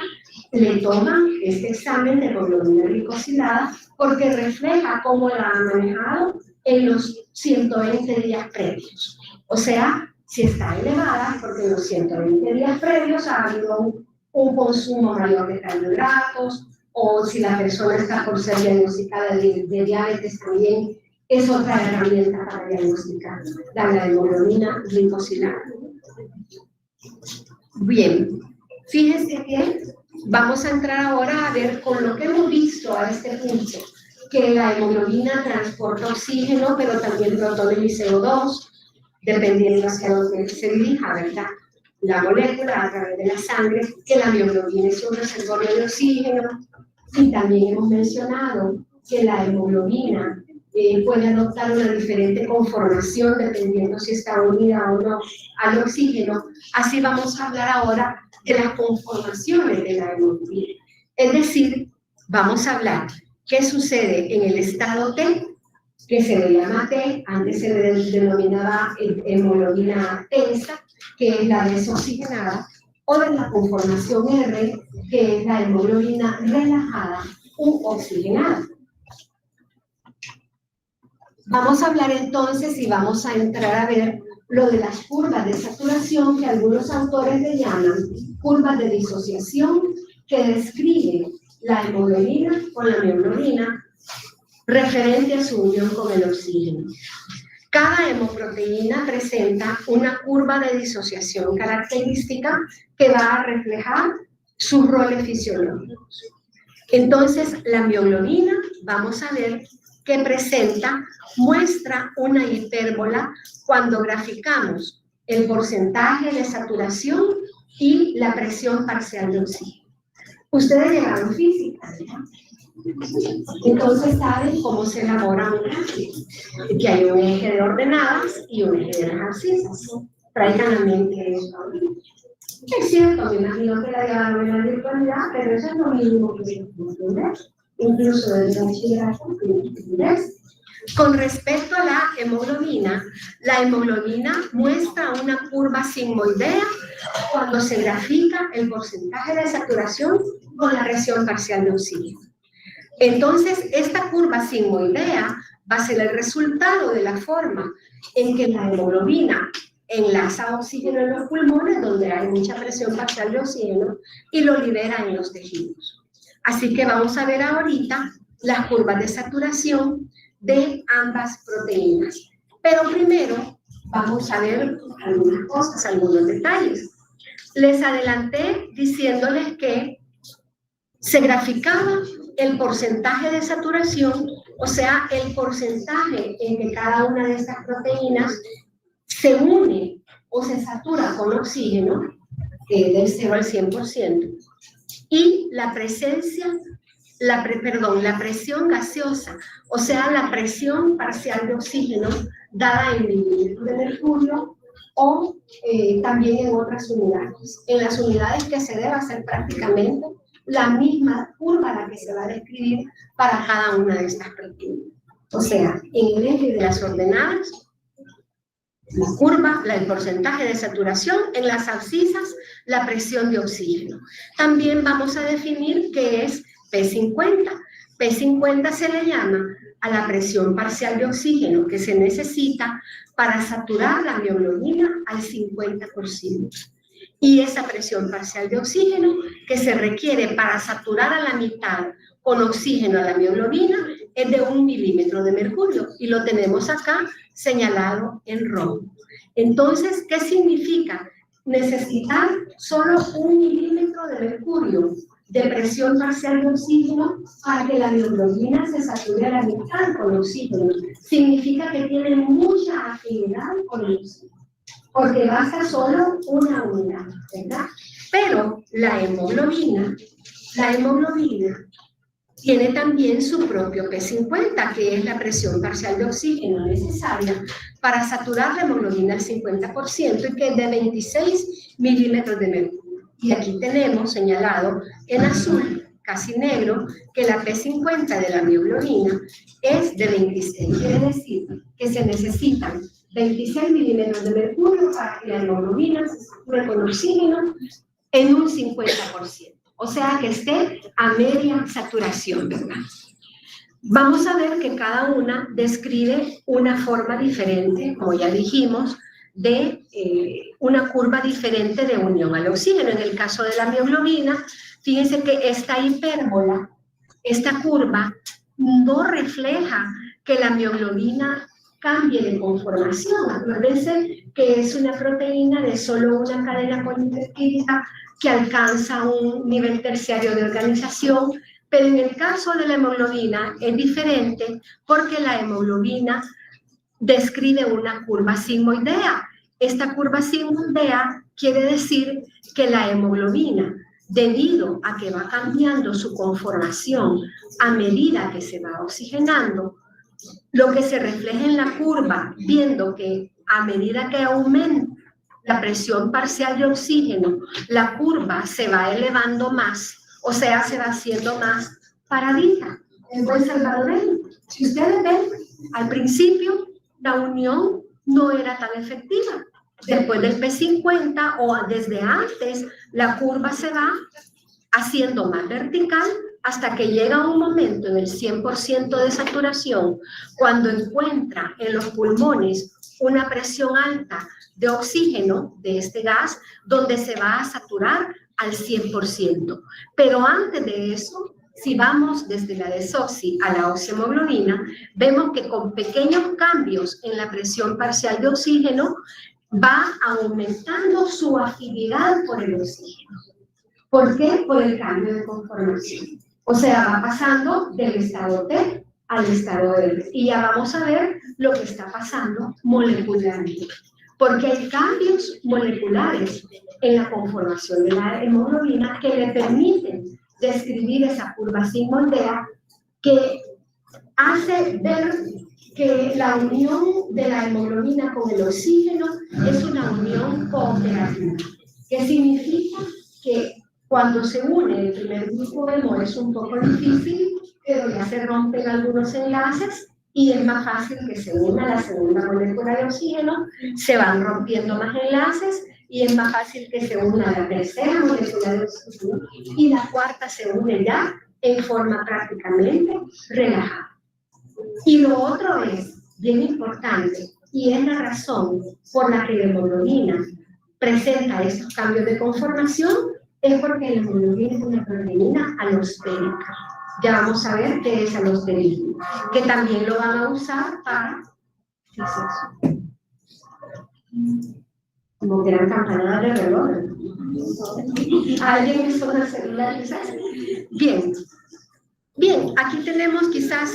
le toman este examen de hemoglobina glicosilada porque refleja cómo la ha manejado en los 120 días previos. O sea, si está elevada, porque en los 120 días previos ha habido un consumo mayor de carbohidratos, o si la persona está por ser diagnosticada de diabetes también, es otra herramienta para diagnosticar la hemoglobina glicosilada. Bien, fíjense que vamos a entrar ahora a ver con lo que hemos visto a este punto, que la hemoglobina transporta oxígeno, pero también protones y CO2, dependiendo hacia dónde se dirija, ¿verdad? La molécula a través de la sangre, que la mioglobina es un reservorio de oxígeno, y también hemos mencionado que la hemoglobina puede adoptar una diferente conformación dependiendo si está unida o no al oxígeno. Así vamos a hablar ahora de las conformaciones de la hemoglobina. Es decir, vamos a hablar qué sucede en el estado T, que se le llama T, antes se le denominaba hemoglobina tensa, que es la desoxigenada, o de la conformación R, que es la hemoglobina relajada u oxigenada. Vamos a hablar entonces y vamos a entrar a ver lo de las curvas de saturación que algunos autores le llaman curvas de disociación, que describen la hemoglobina con la mioglobina referente a su unión con el oxígeno. Cada hemoproteína presenta una curva de disociación característica que va a reflejar sus roles fisiológicos. Entonces, la mioglobina, vamos a ver que muestra una hipérbola cuando graficamos el porcentaje de saturación y la presión parcial de oxígeno. Ustedes llevaron física, ¿verdad? Entonces saben cómo se elabora un gráfico, que hay un eje de ordenadas y un eje de las abscisas. Traigan a mente eso ahorita. Es cierto, me imagino que la llevaron en la virtualidad, pero eso es lo mínimo que se puede, incluso desde el bachillerato. Con respecto a la hemoglobina muestra una curva sigmoidea cuando se grafica el porcentaje de saturación con la presión parcial de oxígeno. Entonces, esta curva sigmoidea va a ser el resultado de la forma en que la hemoglobina enlaza oxígeno en los pulmones, donde hay mucha presión parcial de oxígeno, y lo libera en los tejidos. Así que vamos a ver ahorita las curvas de saturación de ambas proteínas. Pero primero vamos a ver algunas cosas, algunos detalles. Les adelanté diciéndoles que se graficaba el porcentaje de saturación, o sea, el porcentaje en que cada una de estas proteínas se une o se satura con oxígeno, del 0 al 100%, y la presión gaseosa, o sea, la presión parcial de oxígeno dada en mililitros de mercurio o también en otras unidades. En las unidades que se debe hacer prácticamente la misma curva a la que se va a describir para cada una de estas proteínas. O sea, en el eje de las ordenadas, la curva, el porcentaje de saturación, en las abscisas, la presión de oxígeno. También vamos a definir qué es P50. P50 se le llama a la presión parcial de oxígeno que se necesita para saturar la mioglobina al 50%. Y esa presión parcial de oxígeno que se requiere para saturar a la mitad con oxígeno a la mioglobina es de 1 milímetro de mercurio, y lo tenemos acá señalado en rojo. Entonces, ¿qué significa? Necesitar solo 1 milímetro de mercurio de presión parcial de oxígeno para que la mioglobina se sature a la mitad con oxígeno. Significa que tiene mucha afinidad con el oxígeno, porque basta solo una unidad, ¿verdad? Pero la hemoglobina tiene también su propio P50, que es la presión parcial de oxígeno necesaria para saturar la hemoglobina al 50% y que es de 26 milímetros de mercurio. Y aquí tenemos señalado en azul, casi negro, que la P50 de la mioglobina es de 26. Quiere decir que se necesitan 26 milímetros de mercurio para que la hemoglobina se sature con oxígeno en un 50%. O sea, que esté a media saturación, ¿verdad? Vamos a ver que cada una describe una forma diferente, como ya dijimos, de una curva diferente de unión al oxígeno. En el caso de la mioglobina, fíjense que esta hipérbola, esta curva, no refleja que la mioglobina cambie de conformación. Acuérdense que es una proteína de solo una cadena polipeptídica que alcanza un nivel terciario de organización, pero en el caso de la hemoglobina es diferente porque la hemoglobina describe una curva sigmoidea. Esta curva sigmoidea quiere decir que la hemoglobina, debido a que va cambiando su conformación a medida que se va oxigenando, lo que se refleja en la curva, viendo que a medida que aumenta la presión parcial de oxígeno, la curva se va elevando más, o sea, se va haciendo más paradita. En buen salvadoreño, si ustedes ven, al principio la unión no era tan efectiva. Después del P50 o desde antes, la curva se va haciendo más vertical hasta que llega un momento en el 100% de saturación, cuando encuentra en los pulmones una presión alta de oxígeno de este gas, donde se va a saturar al 100%. Pero antes de eso, si vamos desde la desoxi a la oxihemoglobina, vemos que con pequeños cambios en la presión parcial de oxígeno va aumentando su afinidad por el oxígeno. ¿Por qué? Por el cambio de conformación. O sea, va pasando del estado T al estado L. Y ya vamos a ver lo que está pasando molecularmente. Porque hay cambios moleculares en la conformación de la hemoglobina que le permiten describir esa curva sin moldea que hace ver que la unión de la hemoglobina con el oxígeno es una unión cooperativa. ¿Qué significa? Que cuando se une el primer grupo hemo es un poco difícil, pero ya se rompen algunos enlaces y es más fácil que se una la segunda molécula de oxígeno, se van rompiendo más enlaces y es más fácil que se una la tercera molécula de oxígeno y la cuarta se une ya en forma prácticamente relajada. Y lo otro es bien importante y es la razón por la que la hemoglobina presenta estos cambios de conformación, es porque la hemoglobina es una proteína alostérica. Ya vamos a ver qué es alosterismo, que también lo van a usar para... ¿Qué es eso? Como que eran campanadas de reloj. ¿Alguien hizo una celular quizás? Bien. Bien, aquí tenemos quizás,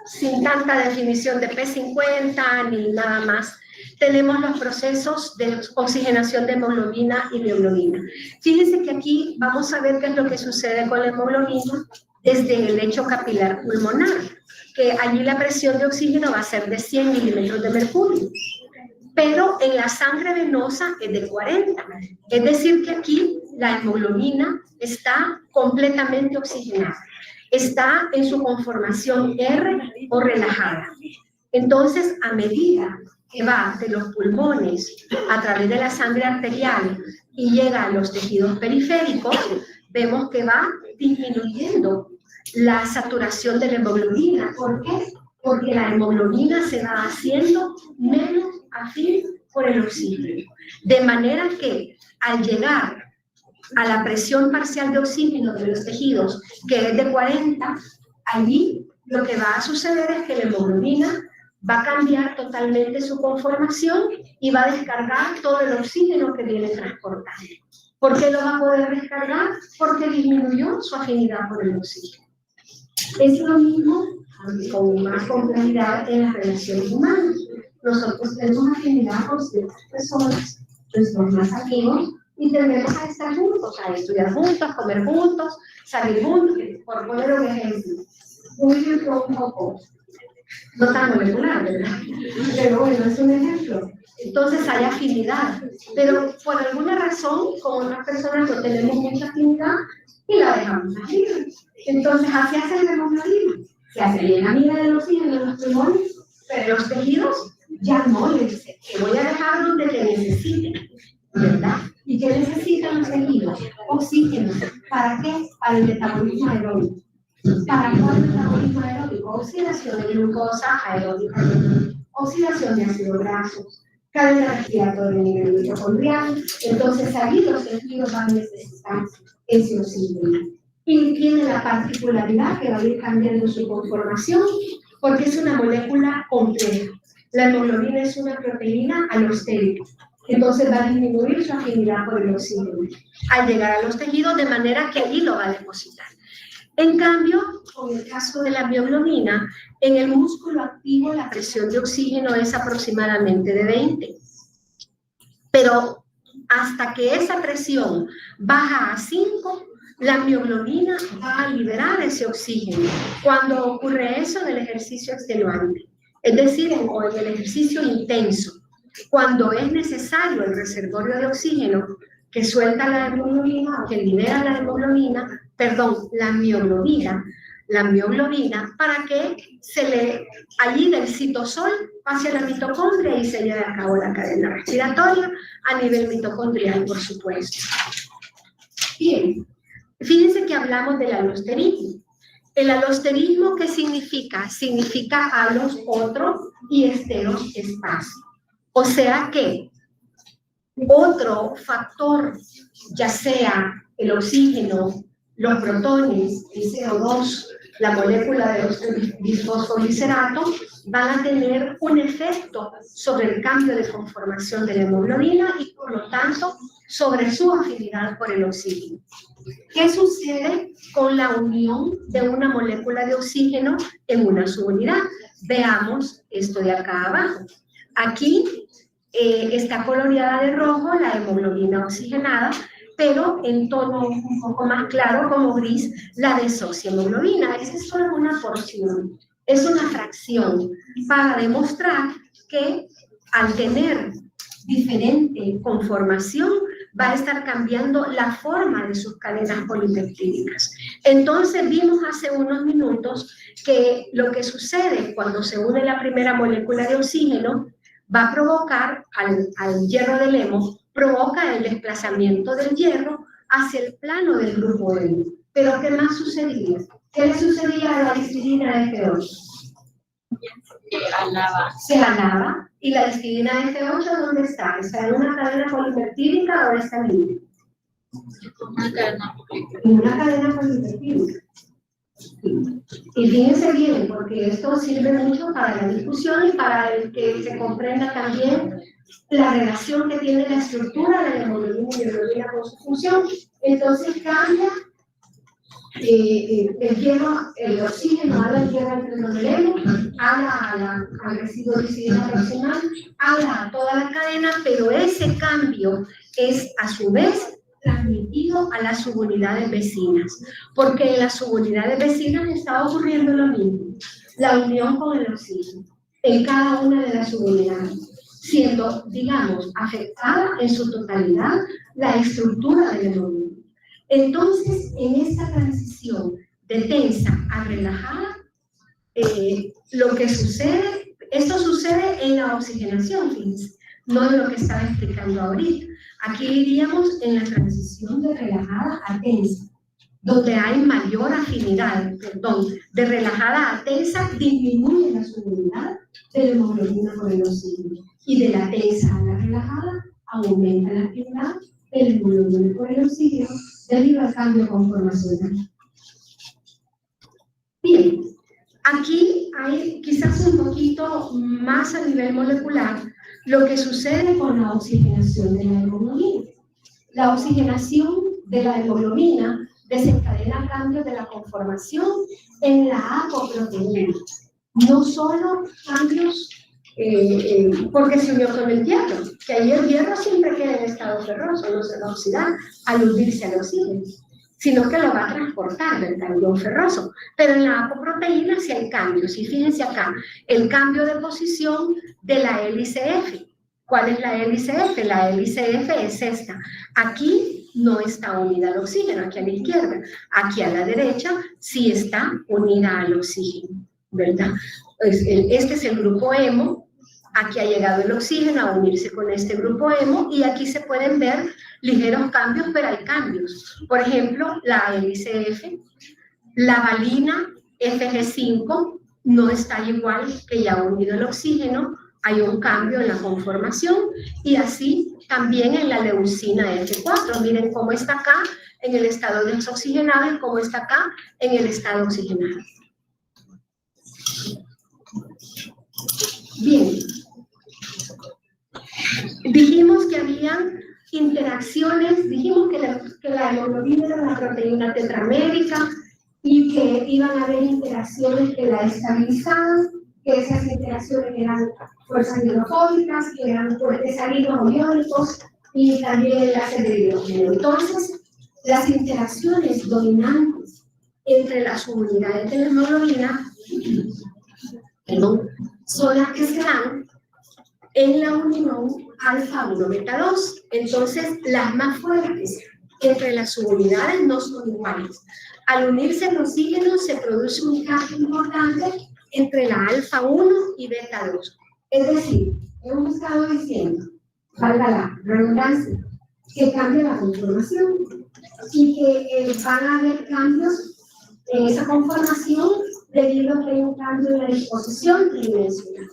sin tanta definición de P50 ni nada más, tenemos los procesos de oxigenación de hemoglobina y mioglobina. Fíjense que aquí vamos a ver qué es lo que sucede con la hemoglobina desde el lecho capilar pulmonar, que allí la presión de oxígeno va a ser de 100 milímetros de mercurio, pero en la sangre venosa es de 40, es decir que aquí la hemoglobina está completamente oxigenada, está en su conformación R o relajada. Entonces, a medida que va de los pulmones a través de la sangre arterial y llega a los tejidos periféricos, vemos que va disminuyendo la saturación de la hemoglobina. ¿Por qué? Porque la hemoglobina se va haciendo menos afín por el oxígeno. De manera que al llegar a la presión parcial de oxígeno de los tejidos, que es de 40, allí lo que va a suceder es que la hemoglobina va a cambiar totalmente su conformación y va a descargar todo el oxígeno que viene transportando. ¿Por qué lo va a poder descargar? Porque disminuyó su afinidad por el oxígeno. Es lo mismo con más complejidad en las relaciones humanas. Nosotros tenemos afinidad con ciertas personas, nuestros más amigos, y tendemos a estar juntos, a estudiar juntos, comer juntos, salir juntos, por poner un ejemplo. Un ejemplo un poco, no tan molecular, ¿verdad? Pero bueno, es un ejemplo. Entonces hay afinidad, pero por alguna razón, con otras personas no tenemos mucha afinidad y la dejamos así. Entonces así hace la hemoglobina. Se hace bien amiga del oxígeno en los pulmones, pero los tejidos ya no le dicen que voy a dejar donde te necesiten, ¿verdad? ¿Y qué necesitan los tejidos? Oxígeno. ¿Para qué? Para el metabolismo aeróbico. ¿Para qué el metabolismo aeróbico? Oxidación de glucosa aeróbica, oxidación de ácidos grasos, cadena respiratoria a nivel mitocondrial. Entonces, allí los tejidos van a necesitar ese oxígeno. Y tiene la particularidad que va a ir cambiando su conformación porque es una molécula compleja. La hemoglobina es una proteína alostérica. Entonces va a disminuir su afinidad por el oxígeno al llegar a los tejidos, de manera que allí lo va a depositar. En cambio, con el caso de la mioglobina, en el músculo activo la presión de oxígeno es aproximadamente de 20. Pero hasta que esa presión baja a 5, la mioglobina va a liberar ese oxígeno. Cuando ocurre eso en el ejercicio extenuante, es decir, en el ejercicio intenso, cuando es necesario el reservorio de oxígeno que suelta la hemoglobina o que libera la hemoglobina, perdón, la mioglobina, para que allí del citosol pase a la mitocondria y se lleve a cabo la cadena respiratoria a nivel mitocondrial, por supuesto. Bien, fíjense que hablamos del alosterismo. El alosterismo, ¿qué significa? Significa alos, otro, y esteros, espacio. O sea que otro factor, ya sea el oxígeno, los protones, el CO2, la molécula de bisfosfoglicerado, van a tener un efecto sobre el cambio de conformación de la hemoglobina y por lo tanto sobre su afinidad por el oxígeno. ¿Qué sucede con la unión de una molécula de oxígeno en una subunidad? Veamos esto de acá abajo. Aquí está coloreada de rojo la hemoglobina oxigenada, pero en tono un poco más claro, como gris, la desoxiemoglobina. Esa es solo una porción, es una fracción para demostrar que al tener diferente conformación va a estar cambiando la forma de sus cadenas polipeptídicas. Entonces vimos hace unos minutos que lo que sucede cuando se une la primera molécula de oxígeno va a provocar al hierro del hemo, provoca el desplazamiento del hierro hacia el plano del grupo hemo. Pero ¿qué más sucedía? ¿Qué le sucedía a la histidina de F8? Se alaba. ¿Y la histidina de F8 dónde está? ¿Está en una cadena polipeptídica o está libre? En una cadena polipeptídica. Y fíjense bien, porque esto sirve mucho para la discusión y para el que se comprenda también la relación que tiene la estructura de la hemoglobina y hemoglobina con su función. Entonces cambia el oxígeno al hierro del hemo, al residuo de histidina proximal, a toda la cadena, pero ese cambio es a su vez transmitido a las subunidades vecinas, porque en las subunidades vecinas está ocurriendo lo mismo, la unión con el oxígeno, en cada una de las subunidades, siendo, digamos, afectada en su totalidad la estructura del hemoglobina. Entonces, en esta transición de tensa a relajada, lo que sucede, esto sucede en la oxigenación, fíjense, no en lo que estaba explicando ahorita. Aquí iríamos en la transición de relajada a tensa, donde hay mayor afinidad, de relajada a tensa disminuye la subunidad de la hemoglobina por el oxígeno, y de la tensa a la relajada aumenta la afinidad de la hemoglobina por el oxígeno debido al cambio conformacional. Bien, aquí hay quizás un poquito más a nivel molecular lo que sucede con la oxigenación de la hemoglobina. La oxigenación de la hemoglobina desencadena cambios de la conformación en la apoproteína. No solo cambios porque se unió con el hierro, que ahí el hierro siempre queda en estado ferroso, no se va a oxidar al unirse al oxígeno, sino que lo va a transportar del carbón ferroso. Pero en la apoproteína sí hay cambios, y fíjense acá, el cambio de posición de la hélice F. ¿Cuál es la hélice F? La hélice F es esta. Aquí no está unida al oxígeno, aquí a la izquierda. Aquí a la derecha sí está unida al oxígeno, ¿verdad? Este es el grupo hemo. Aquí ha llegado el oxígeno a unirse con este grupo hemo, y aquí se pueden ver ligeros cambios, pero hay cambios. Por ejemplo, la hélice F, la valina FG5 no está igual que ya unido el oxígeno, hay un cambio en la conformación, y así también en la leucina F4. Miren cómo está acá en el estado desoxigenado y cómo está acá en el estado oxigenado. Bien. Dijimos que habían interacciones, dijimos que la hemoglobina era una proteína tetramérica y que iban a haber interacciones que la estabilizaban, que esas interacciones eran fuerzas hidrofóbicas, que eran desagregos iónicos y también enlaces de hidrógeno. Entonces, las interacciones dominantes entre las subunidades de la hemoglobina son las que se dan en la unión alfa-1 beta-2. Entonces, las más fuertes entre las subunidades no son iguales. Al unirse el oxígeno se produce un cambio importante entre la alfa-1 y beta-2. Es decir, hemos estado diciendo, valga la redundancia, que cambia la conformación y que van a haber cambios en esa conformación debido a que hay un cambio en la disposición tridimensional,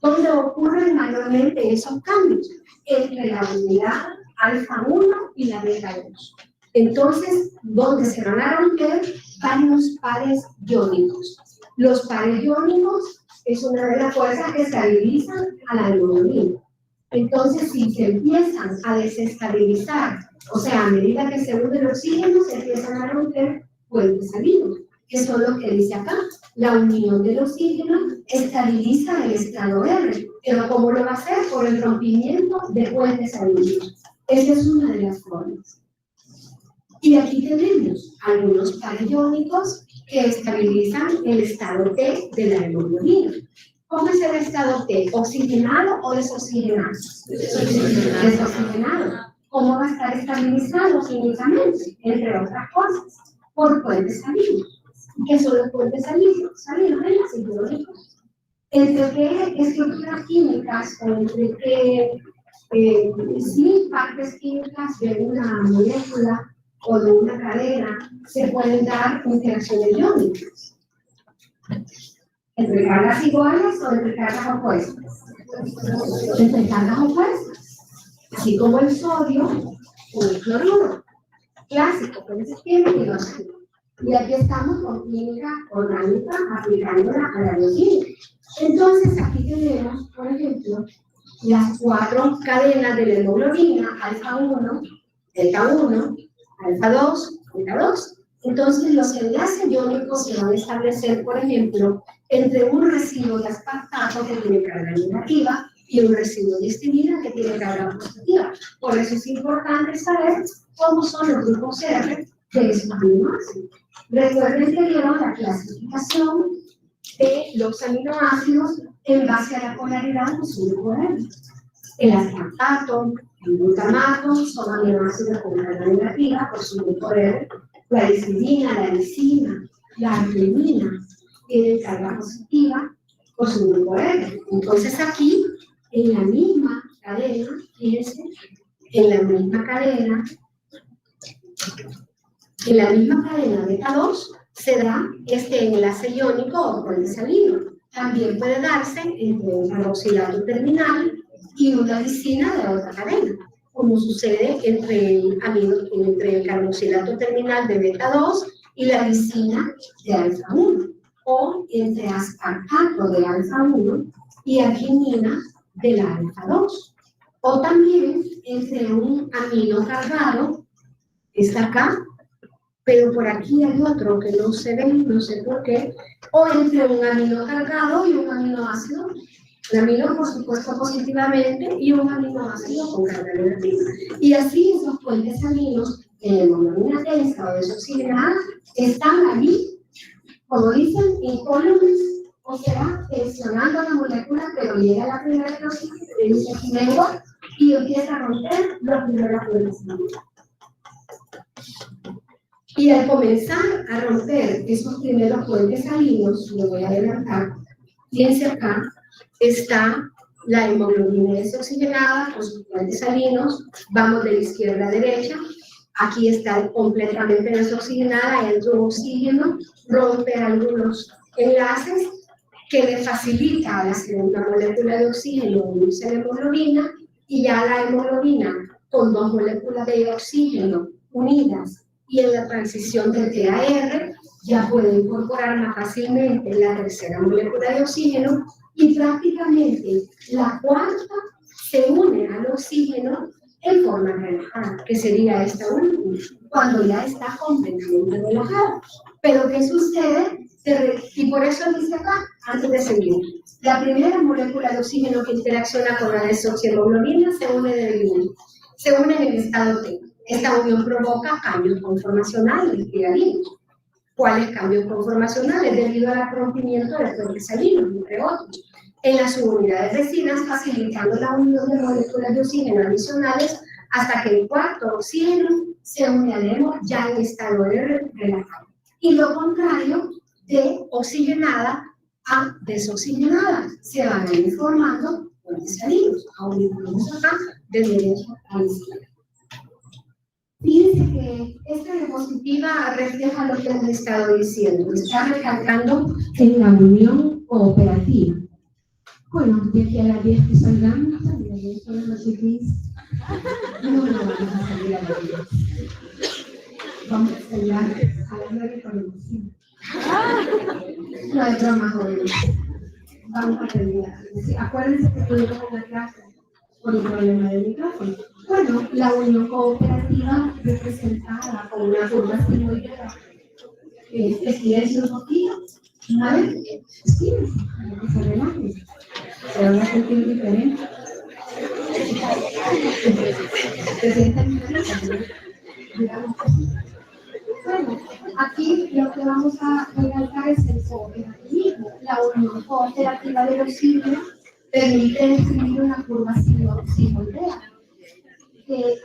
donde ocurren mayormente esos cambios entre la unidad alfa-1 y la beta-2. Entonces, donde se van a romper varios pares iónicos. Los pares iónicos es una de las fuerzas que estabilizan a la hemoglobina. Entonces, si se empiezan a desestabilizar, o sea, a medida que se une el oxígeno, se empiezan a romper puentes salinos, que son lo que dice acá. La unión del oxígeno estabiliza el estado R, pero ¿cómo lo va a hacer? Por el rompimiento de puentes salinos. Esa es una de las formas. Y aquí tenemos algunos pares iónicos que estabilizan el estado T de la hemoglobina. ¿Cómo es el estado T? ¿Oxigenado o desoxigenado? Desoxigenado. ¿Cómo va a estar estabilizado químicamente? Entre otras cosas, por puentes salinos. ¿Qué son los puentes salinos? Salinos en las iónicos. ¿Entre qué estructuras químicas o entre qué partes químicas de una molécula o de una cadena se pueden dar interacciones iónicas? ¿Entre cargas iguales o entre cargas opuestas? Entre cargas opuestas. Así como el sodio o el cloruro. Clásico, pero ese tiene que no ser. Y aquí estamos con química orgánica aplicándola a la bioquímica. Entonces, aquí tenemos, por ejemplo, las 4 cadenas de la hemoglobina, alfa 1, delta 1, alfa 2, beta 2. Entonces, los enlaces iónicos se van a establecer, por ejemplo, entre un residuo de aspartato que tiene carga negativa y un residuo de histamina que tiene carga positiva. Por eso es importante saber cómo son los grupos R de esos aminoácidos. Recuerden que vieron la clasificación de los aminoácidos en base a la polaridad de su grupo R. El aspartato, el glutamato son aminoácidos con carga negativa por su grupo R. La lisina, la lisina, la arginina tienen carga positiva por su grupo R. Entonces aquí, en la misma cadena, fíjense, en la misma cadena beta 2 se da este enlace iónico o puente salino. También puede darse entre un carboxilato terminal y una lisina de otra cadena, como sucede entre el carboxilato terminal de beta 2 y la lisina de alfa 1, o entre aspartato de alfa 1 y arginina de la alfa 2, o también entre un amino cargado, está acá, pero por aquí hay otro que no se ve, no sé por qué, o entre un amino cargado y un aminoácido, un amino por supuesto positivamente y un aminoácido con carga negativa. Y así esos puentes salinos en hemoglobina densa o desoxigenada están allí, como dicen, incólumes, o sea, tensionando la molécula, pero llega la primera hidróxido, que dice aquí lengua, y empieza a romper los primeros puentes salinos. Y al comenzar a romper esos primeros puentes salinos, lo voy a adelantar, fíjense acá, está la hemoglobina desoxigenada con sus puentes salinos, vamos de la izquierda a derecha, aquí está completamente desoxigenada, entra un oxígeno, rompe algunos enlaces que le facilita a la segunda molécula de oxígeno unirse a la hemoglobina, y ya la hemoglobina con 2 moléculas de oxígeno unidas y en la transición de T a R ya puede incorporar más fácilmente la tercera molécula de oxígeno, y prácticamente la cuarta se une al oxígeno en forma relajada, que sería esta última, cuando ya está completamente relajada. Pero ¿qué sucede? Y por eso dice acá, antes de seguir, la primera molécula de oxígeno que interacciona con la desoxihemoglobina se une en el estado T. Esta unión provoca cambios conformacionales crialinos. ¿Cuáles cambios conformacionales? Debido al rompimiento de puentes salinos, entre otros, en las subunidades vecinas, facilitando la unión de moléculas de oxígeno adicionales hasta que el cuarto oxígeno se une al hemo ya en estado R relajado. Y lo contrario, de oxigenada a desoxigenada, se van a ir formando puentes salinos. Ahora vamos acá de derecha a izquierda. Fíjense que esta diapositiva refleja lo que hemos estado diciendo, está recalcando en la unión cooperativa. Bueno, de aquí a las 10 que salgamos, también esto no lo ciclistas. No vamos a salir a las 10. Vamos a salir a las 9:45. No es broma, jóvenes. Vamos a terminar. Acuérdense que tuvimos una clase por un problema del micrófono. Bueno, la unión cooperativa representada con una curva sigmoidea. Silencio un poquito, ¿vale? Sí, para que se relajen. Se van a sentir diferente. Se sienten diferentes, digamos así. Bueno, aquí lo que vamos a resaltar es el cooperativismo. La unión cooperativa de los signos permite definir una curva sigmoidea que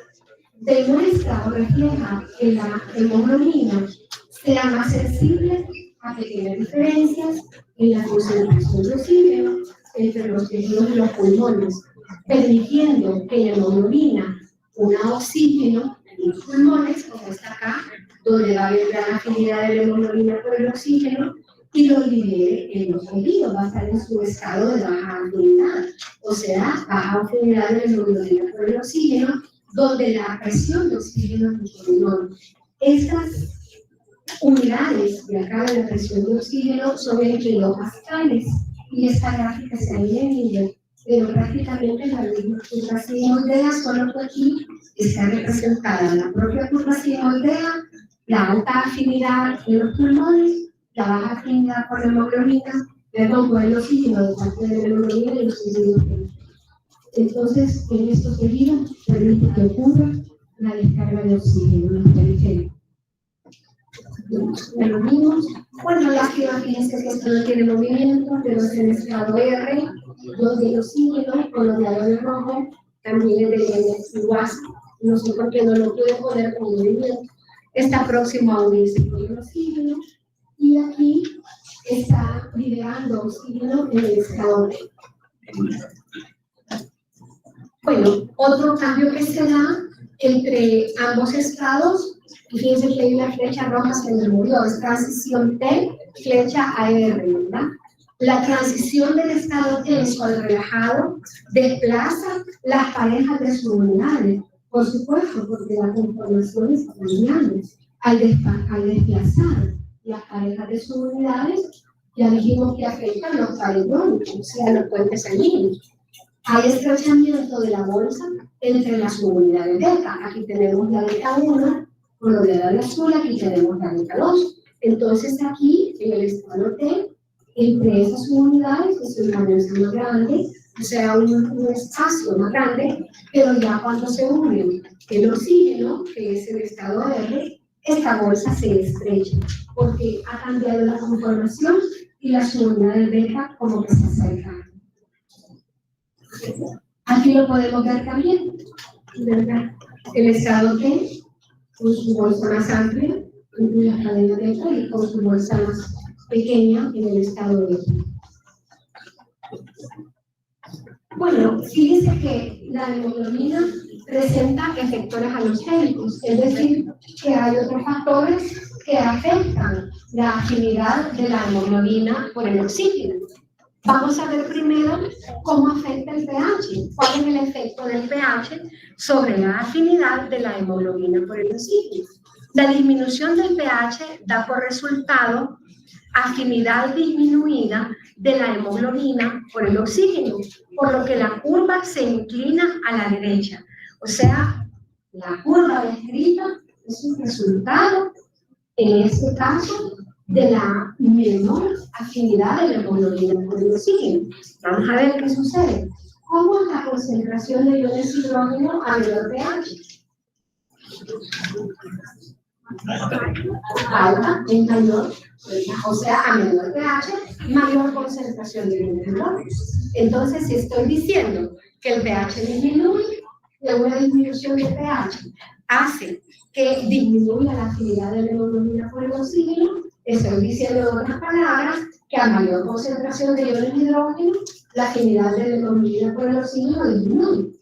demuestra o refleja que la hemoglobina sea más sensible a pequeñas diferencias en la concentración de oxígeno entre los tejidos de los pulmones, permitiendo que la hemoglobina una oxígeno en los pulmones, como está acá, donde va a haber gran afinidad de la hemoglobina por el oxígeno, y lo libere en los tejidos, va a estar en su estado de baja afinidad, o sea, baja afinidad de la hemoglobina por el oxígeno, donde la presión de oxígeno es mucho menor. Estas unidades de acá de la presión de oxígeno son en kilopascales, y esta gráfica se ha ido, pero prácticamente la misma curva sigmoidea, solo que aquí está representada la propia curva sigmoidea, la alta afinidad en los pulmones, la baja afinidad por la hemoglobina, por el oxígeno de parte de la hemoglobina y los tejidos. Entonces, en estos tejidos permite que ocurra la descarga de oxígeno en la periferia. Ya lo vimos. Bueno, lástima, fíjense que esto no tiene movimiento, pero es en estado R, donde el oxígeno coloreado en rojo también es igual. No sé por qué no lo pude poner con movimiento. Está próximo a unirse con el oxígeno y aquí está liberando oxígeno en el estado B. Bueno, otro cambio que se da entre ambos estados, fíjense que hay una flecha roja, se me murió, es transición T, flecha AR, ¿verdad? La transición del estado tenso al relajado desplaza las parejas de subunidades, por supuesto, porque la conformación está cambiando. Al desplazar las parejas de subunidades, ya dijimos que afectan los palindrómicos, o sea, los puentes sanguíneos. Hay estrechamiento de la bolsa entre las subunidades beta. Aquí tenemos la beta 1, coloreada de azul, aquí tenemos la beta 2. Entonces aquí, en el estado T, entre esas subunidades es una bolsa más grande, o sea, un espacio más grande, pero ya cuando se une el oxígeno, que es el estado R, esta bolsa se estrecha, porque ha cambiado la conformación y las subunidades beta como que se acercan. Aquí lo podemos ver también, ¿verdad? El estado T, con su bolsa más amplia, en la cadena beta, y con su bolsa más pequeña en el estado beta. Bueno, fíjense que la hemoglobina presenta efectores halogénicos, es decir, que hay otros factores que afectan la afinidad de la hemoglobina por el oxígeno. Vamos a ver primero cómo afecta el pH, cuál es el efecto del pH sobre la afinidad de la hemoglobina por el oxígeno. La disminución del pH da por resultado afinidad disminuida de la hemoglobina por el oxígeno, por lo que la curva se inclina a la derecha. O sea, la curva descrita es un resultado, en este caso, de la menor afinidad de la hemoglobina por el oxígeno. Vamos a ver qué sucede. ¿Cómo es la concentración de iones hidrógeno a menor pH? Alta es mayor, o sea, a menor pH, mayor concentración de iones hidrógeno. Entonces, si estoy diciendo que el pH disminuye, una disminución de pH hace que disminuya la afinidad de la hemoglobina por el oxígeno, estoy diciendo en otras palabras que a mayor concentración de iones hidrógeno, la afinidad de la hemoglobina por el oxígeno disminuye,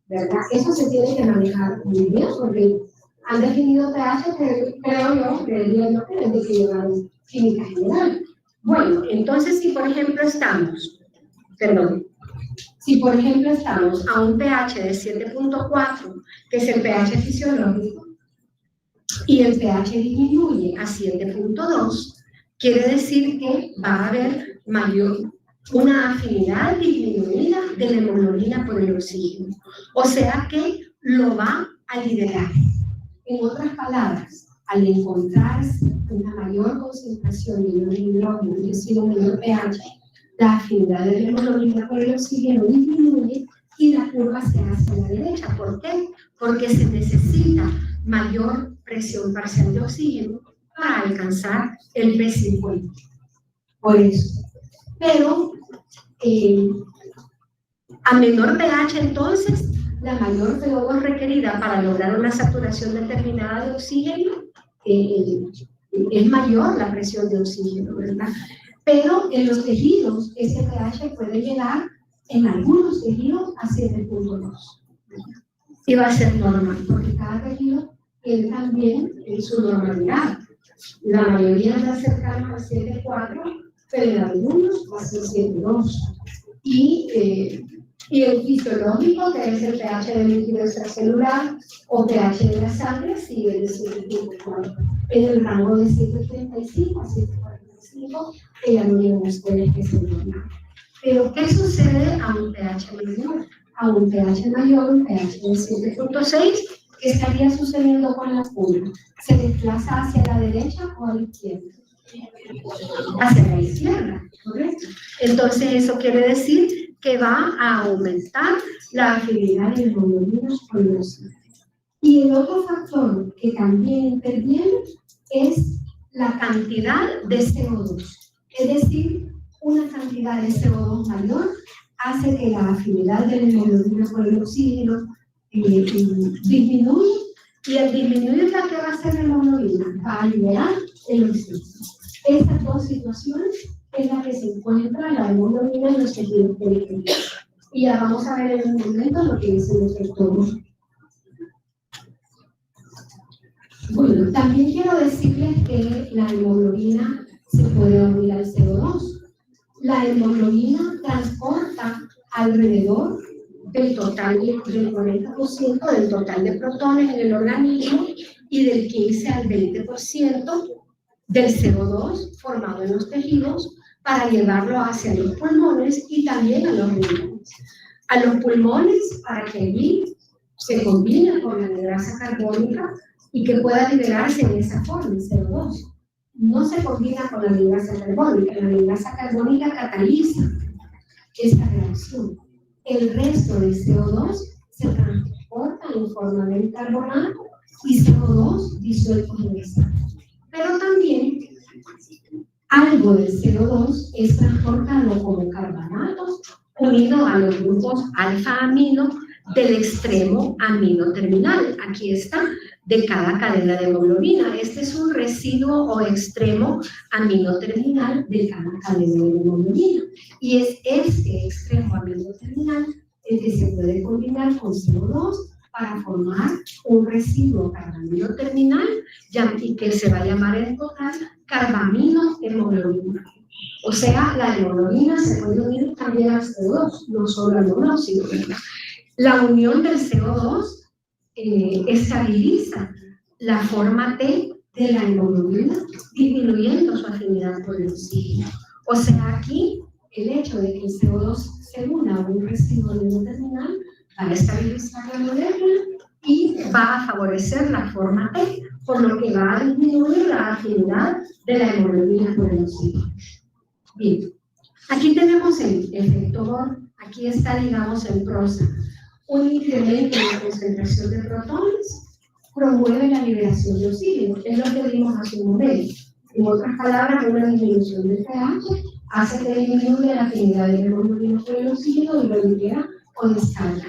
¿verdad? Eso se tiene que manejar muy bien porque han definido pH que creo yo, creería yo que desde que llegaron química general. Bueno, entonces si por ejemplo estamos a un pH de 7.4, que es el pH fisiológico, y el pH disminuye a 7.2, quiere decir que va a haber mayor una afinidad disminuida de la hemoglobina por el oxígeno. O sea que lo va a liberar. En otras palabras, al encontrarse una mayor concentración de un hidrógeno, es decir, un menor pH, la afinidad de la hemoglobina por el oxígeno disminuye y la curva se hace a la derecha. ¿Por qué? Porque se necesita mayor presión parcial de oxígeno para alcanzar el P50. Por eso. Pero a menor pH, entonces, la mayor CO2 requerida para lograr una saturación determinada de oxígeno es mayor la presión de oxígeno, ¿verdad? Pero en los tejidos, ese pH puede llegar en algunos tejidos a 7.2. Y va a ser normal, porque cada tejido tiene también su normalidad. La mayoría está cercana a 7.4, pero en algunos va a ser 7.2. Y el fisiológico, que es el pH del líquido extracelular o pH de la sangre, sigue de 7.4. En el rango de 7.35 a 7.45, que ya no llegan ustedes que es normal. Pero, ¿qué sucede a un pH mayor? A un pH mayor, un pH de 7.6, ¿qué estaría sucediendo con la curva? ¿Se desplaza hacia la derecha o a la izquierda? Hacia la izquierda, ¿correcto? Entonces, eso quiere decir que va a aumentar la afinidad de hemoglobina por el oxígeno. Y el otro factor que también interviene es la cantidad de CO2. Es decir, una cantidad de CO2 mayor hace que la afinidad de la hemoglobina por el oxígeno disminuya, y al disminuirla, ¿qué va a hacer la hemoglobina? Va a liberar el oxígeno. Estas dos situaciones es la que se encuentra la hemoglobina en los tejidos periféricos. Y ya vamos a ver en un momento lo que es el efecto. Bueno, también quiero decirles que la hemoglobina se puede unir al CO2. La hemoglobina transporta alrededor del total del 40% del total de protones en el organismo y del 15 al 20% del CO2 formado en los tejidos para llevarlo hacia los pulmones y también a los riñones. A los pulmones para que allí se combine con la anhidrasa carbónica y que pueda liberarse en esa forma, el CO2. No se combina con la anhidrasa carbónica. La anhidrasa carbónica cataliza esta reacción. El resto del CO2 se transporta en forma de bicarbonato y CO2 disuelto en el sangre. Pero también algo del CO2 es transportado como carbonatos unido a los grupos alfa-amino del extremo amino terminal. Aquí está, de cada cadena de hemoglobina. Este es un residuo o extremo amino terminal de cada cadena de hemoglobina. Y es este extremo amino terminal el que se puede combinar con CO2 para formar un residuo carbamino terminal y que se va a llamar en total carbamino hemoglobina. O sea, la hemoglobina se puede unir también al CO2, no solo al monóxido. La unión del CO2 estabiliza la forma T de la hemoglobina, disminuyendo su afinidad por el oxígeno. O sea, aquí el hecho de que el CO2 se una a un residuo terminal va a estabilizar la molécula y va a favorecer la forma T, por lo que va a disminuir la afinidad de la hemoglobina por el oxígeno. Bien, aquí tenemos el efecto Bohr. Aquí está, digamos, en prosa. Un incremento en la concentración de protones promueve la liberación de oxígeno. Es lo que vimos hace un momento. En otras palabras, una disminución del pH hace que disminuya la afinidad de la hemoglobina por el oxígeno y lo libera o descarga.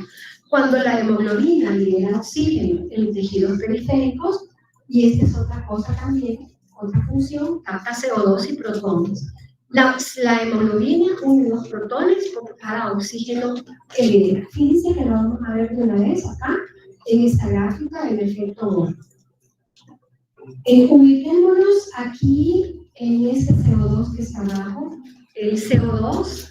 Cuando la hemoglobina libera oxígeno en tejidos periféricos, y esta es otra cosa también, otra función, capta CO2 y protones. La hemoglobina une los protones por cada oxígeno que libera. Fíjense que lo vamos a ver de una vez acá, en esta gráfica del efecto Bohr. Ubiquémonos aquí en este CO2 que está abajo. El CO2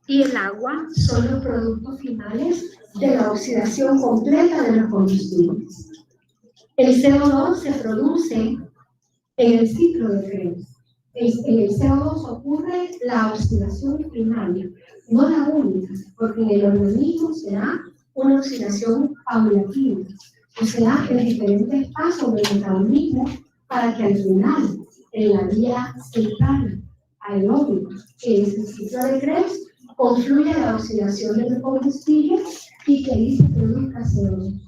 y el agua son los productos finales de la oxidación completa de los combustibles. El CO2 se produce en el ciclo de Krebs. En el CO2 ocurre la oxidación primaria, no la única, porque en el organismo se da una oxidación paulatina, o sea, en diferentes pasos del metabolismo para que al final, en la vía central aeróbica, que es el ciclo de Krebs, confluye la oxidación del combustible y que ahí se produzca CO2.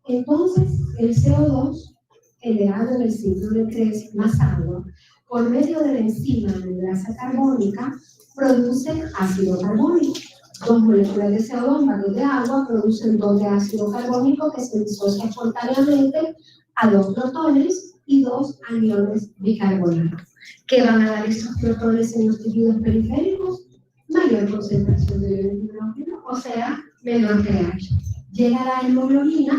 Entonces, el CO2, generado en el ciclo de Krebs más agua, por medio de la enzima de grasa carbónica, produce ácido carbónico. Dos moléculas de CO2 más de agua producen dos de ácido carbónico que se disocian espontáneamente a 2 protones y 2 aniones bicarbonatos. ¿Qué van a dar estos protones en los tejidos periféricos? Mayor concentración de hidrógeno, o sea, menor pH. Llega la hemoglobina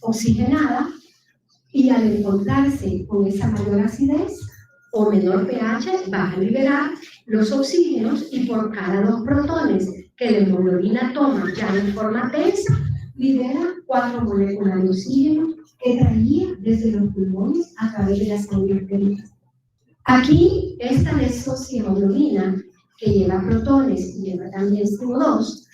oxigenada y al encontrarse con esa mayor acidez o menor pH, va a liberar los oxígenos y por cada 2 protones que la hemoglobina toma ya en forma tensa, libera 4 moléculas de oxígeno que traía desde los pulmones a través de la sangre arterial. Aquí, esta desoxiemoglobina, que lleva protones y lleva también CO2,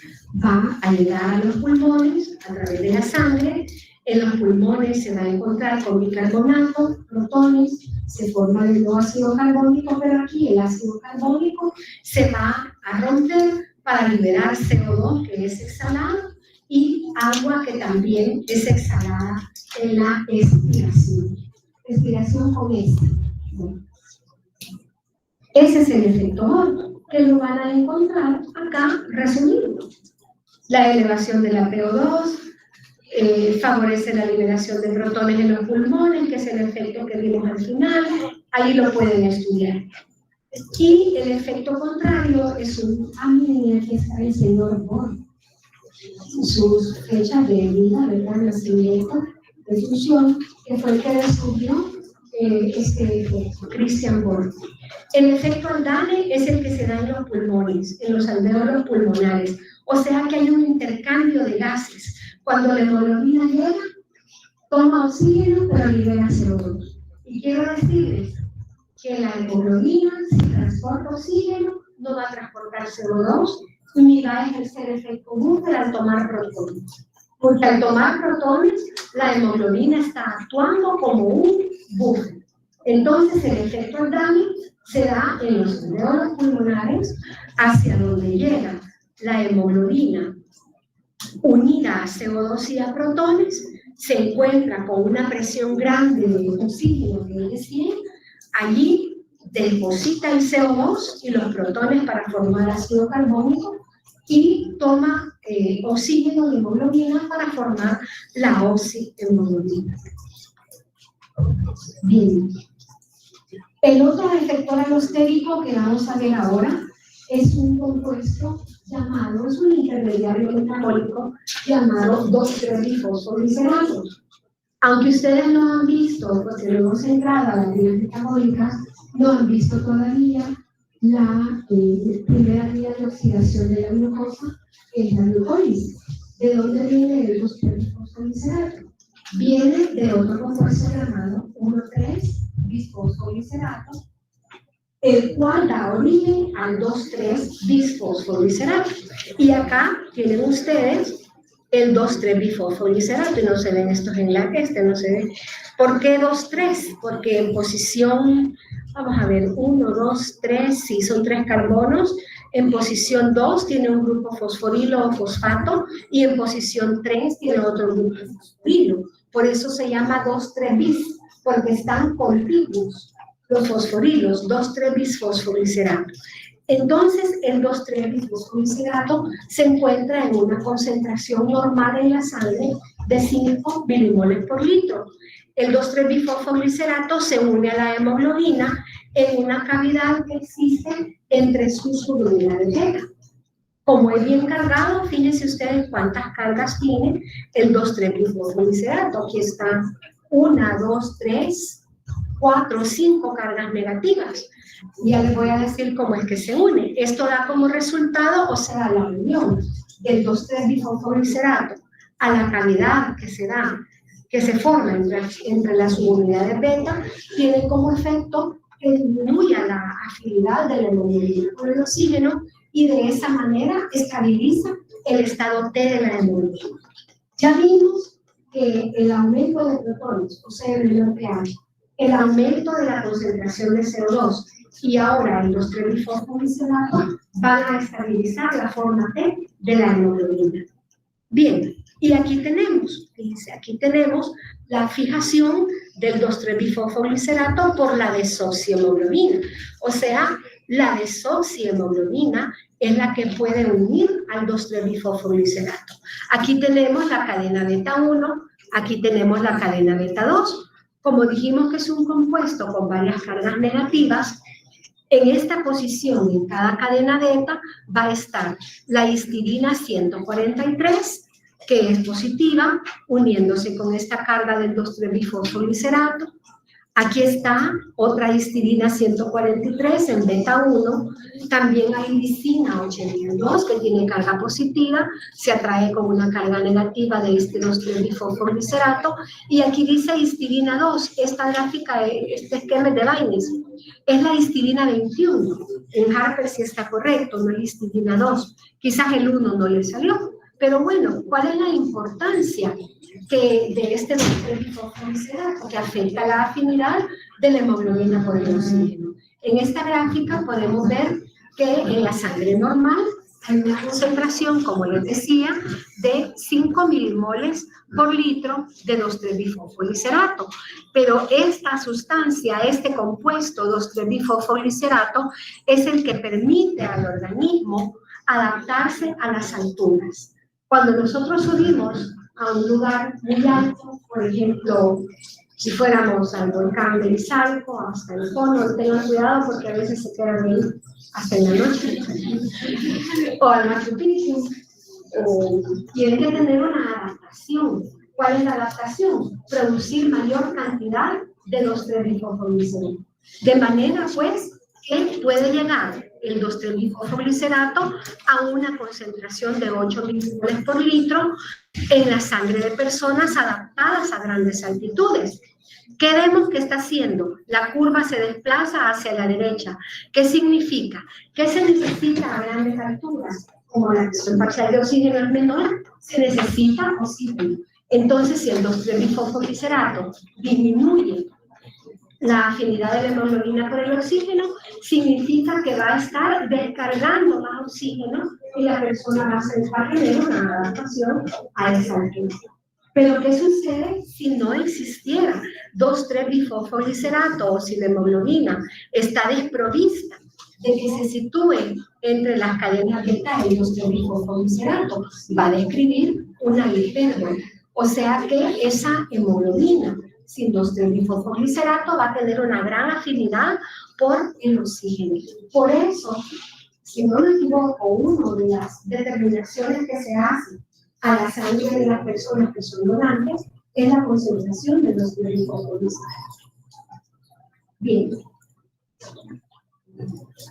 va a llegar a los pulmones a través de la sangre. En los pulmones se va a encontrar con bicarbonato, protones, se forma el ácido carbónico, pero aquí el ácido carbónico se va a romper para liberar CO2, que es exhalado, y agua, que también es exhalada en la expiración. Expiración con esta. Ese es el efecto Bohr, que lo van a encontrar acá resumido. La elevación de la PO2 favorece la liberación de protones en los pulmones, que es el efecto que vimos al final. Ahí lo pueden estudiar. Y el efecto contrario es miren, aquí está el señor Bohr. Sus fechas de vida, ¿verdad? Nacimiento, de fusión, que fue el que descubrió este efecto, Christian Bohr. El efecto Aldane es el que se da en los pulmones, en los alvéolos pulmonares. O sea que hay un intercambio de gases. Cuando la hemoglobina llega, toma oxígeno, pero libera CO2. Y quiero decirles que la hemoglobina, si transporta oxígeno, no va a transportar CO2 ni va a ejercer efecto buffer al tomar protones. Porque al tomar protones, la hemoglobina está actuando como un buffer. Entonces, el efecto Aldane se da en los alvéolos pulmonares, hacia donde llega la hemoglobina unida a CO2 y a protones, se encuentra con una presión grande de oxígeno, que es 100, allí deposita el CO2 y los protones para formar ácido carbónico y toma oxígeno y hemoglobina para formar la oxihemoglobina. Bien. El otro efector alostérico que vamos a ver ahora es un compuesto llamado, es un intermediario metabólico llamado 2,3-bifosfoglicerato. Aunque ustedes no han visto, porque no hemos entrado a las vías metabólicas, no han visto todavía la primera vía de oxidación de la glucosa, que es la glucólisis. ¿De dónde viene el 2,3-bifosfoglicerato? Viene de otro compuesto llamado 1,3-bisfosfoglicerato, el cual da origen al 2,3-bisfosfoglicerato. Y acá tienen ustedes el 2,3-bifosfoglicerato, y no se ven estos enlaces, no se ve. ¿Por qué 2,3? Porque en posición, vamos a ver, 1, 2, 3, sí, son 3 carbonos. En posición 2 tiene un grupo fosforilo o fosfato, y en posición 3 tiene otro grupo fosforilo. Por eso se llama 2,3-bis, porque están contiguos los fosforilos, 2,3-bisfosfoglicerato. Entonces, el 2,3-bisfosfoglicerato se encuentra en una concentración normal en la sangre de 5 milimoles por litro. El 2,3-bisfosfoglicerato se une a la hemoglobina en una cavidad que existe entre sus subunidades beta. Como es bien cargado, fíjense ustedes cuántas cargas tiene el 2,3-bisfosfoglicerato. Aquí están 1, 2, 3, 4, 5 cargas negativas. Ya les voy a decir cómo es que se une. Esto da como resultado, o sea, la unión del 2,3-bisfosfoglicerato a la cavidad que se da, que se forma entre las subunidades beta, tiene como efecto que disminuya la afinidad de la hemoglobina con el oxígeno y de esa manera estabiliza el estado T de la hemoglobina. Ya vimos que el aumento de protones, o sea, el menor que hay, el aumento de la concentración de CO2 y ahora el 2,3-bifosfolisato van a estabilizar la forma T de la hemoglobina. Bien, y aquí tenemos, fíjense, aquí tenemos la fijación del 2,3-bifosfoliserato por la desoxiemoglobina. O sea, la desoxiemoglobina es la que puede unir al 2,3-bifosfoliserato. Aquí tenemos la cadena beta 1, aquí tenemos la cadena beta 2. Como dijimos que es un compuesto con varias cargas negativas, en esta posición, en cada cadena beta, va a estar la histidina 143, que es positiva, uniéndose con esta carga del 2,3-bifosfoliserato. Aquí está otra histidina 143 en beta 1. También hay lisina 82 que tiene carga positiva, se atrae con una carga negativa de este 2,3-bifosfoliserato. Y aquí dice histidina 2. Esta gráfica, este esquema de Baines, es la histidina 21. En Harper sí está correcto, no es histidina 2. Quizás el 1 no le salió. Pero bueno, ¿cuál es la importancia de este 2,3-bifosfoliserato que afecta la afinidad de la hemoglobina por el oxígeno? En esta gráfica podemos ver que en la sangre normal hay una concentración, como les decía, de 5 milimoles por litro de 2,3-bifosfoliserato. Pero esta sustancia, este compuesto 2,3-bifosfoliserato, es el que permite al organismo adaptarse a las alturas. Cuando nosotros subimos a un lugar muy alto, por ejemplo, si fuéramos al volcán del Izalco, hasta el cono, tengan cuidado porque a veces se quedan ahí hasta en la noche, o al Machu Picchu, tienen que tener una adaptación. ¿Cuál es la adaptación? Producir mayor cantidad de 2,3-bifosfoliserato. De manera, pues, que puede llegar el 2,3-bifosfoliserato a una concentración de 8 milimoles por litro en la sangre de personas adaptadas a grandes altitudes. ¿Qué vemos que está haciendo? La curva se desplaza hacia la derecha. ¿Qué significa? ¿Qué se necesita a grandes alturas? Como la presión parcial de oxígeno es menor, se necesita oxígeno. Entonces, si el 2,3-bifosfoliserato disminuye la afinidad de la hemoglobina por el oxígeno, significa que va a estar descargando más oxígeno y la persona va a tener una adaptación a esa altura. Pero ¿qué sucede si no existiera 2,3-bifosfoliserato o si la hemoglobina está desprovista de que se sitúe entre las cadenas beta y 2,3-bifosfoliserato? Va a describir una hipérbola. O sea que esa hemoglobina sin 2,3-bifosfoliserato va a tener una gran afinidad por el oxígeno. Por eso, si no me equivoco, una de las determinaciones que se hace a la sangre de las personas que son donantes es la concentración de 2,3-bifosfoliserato. Bien.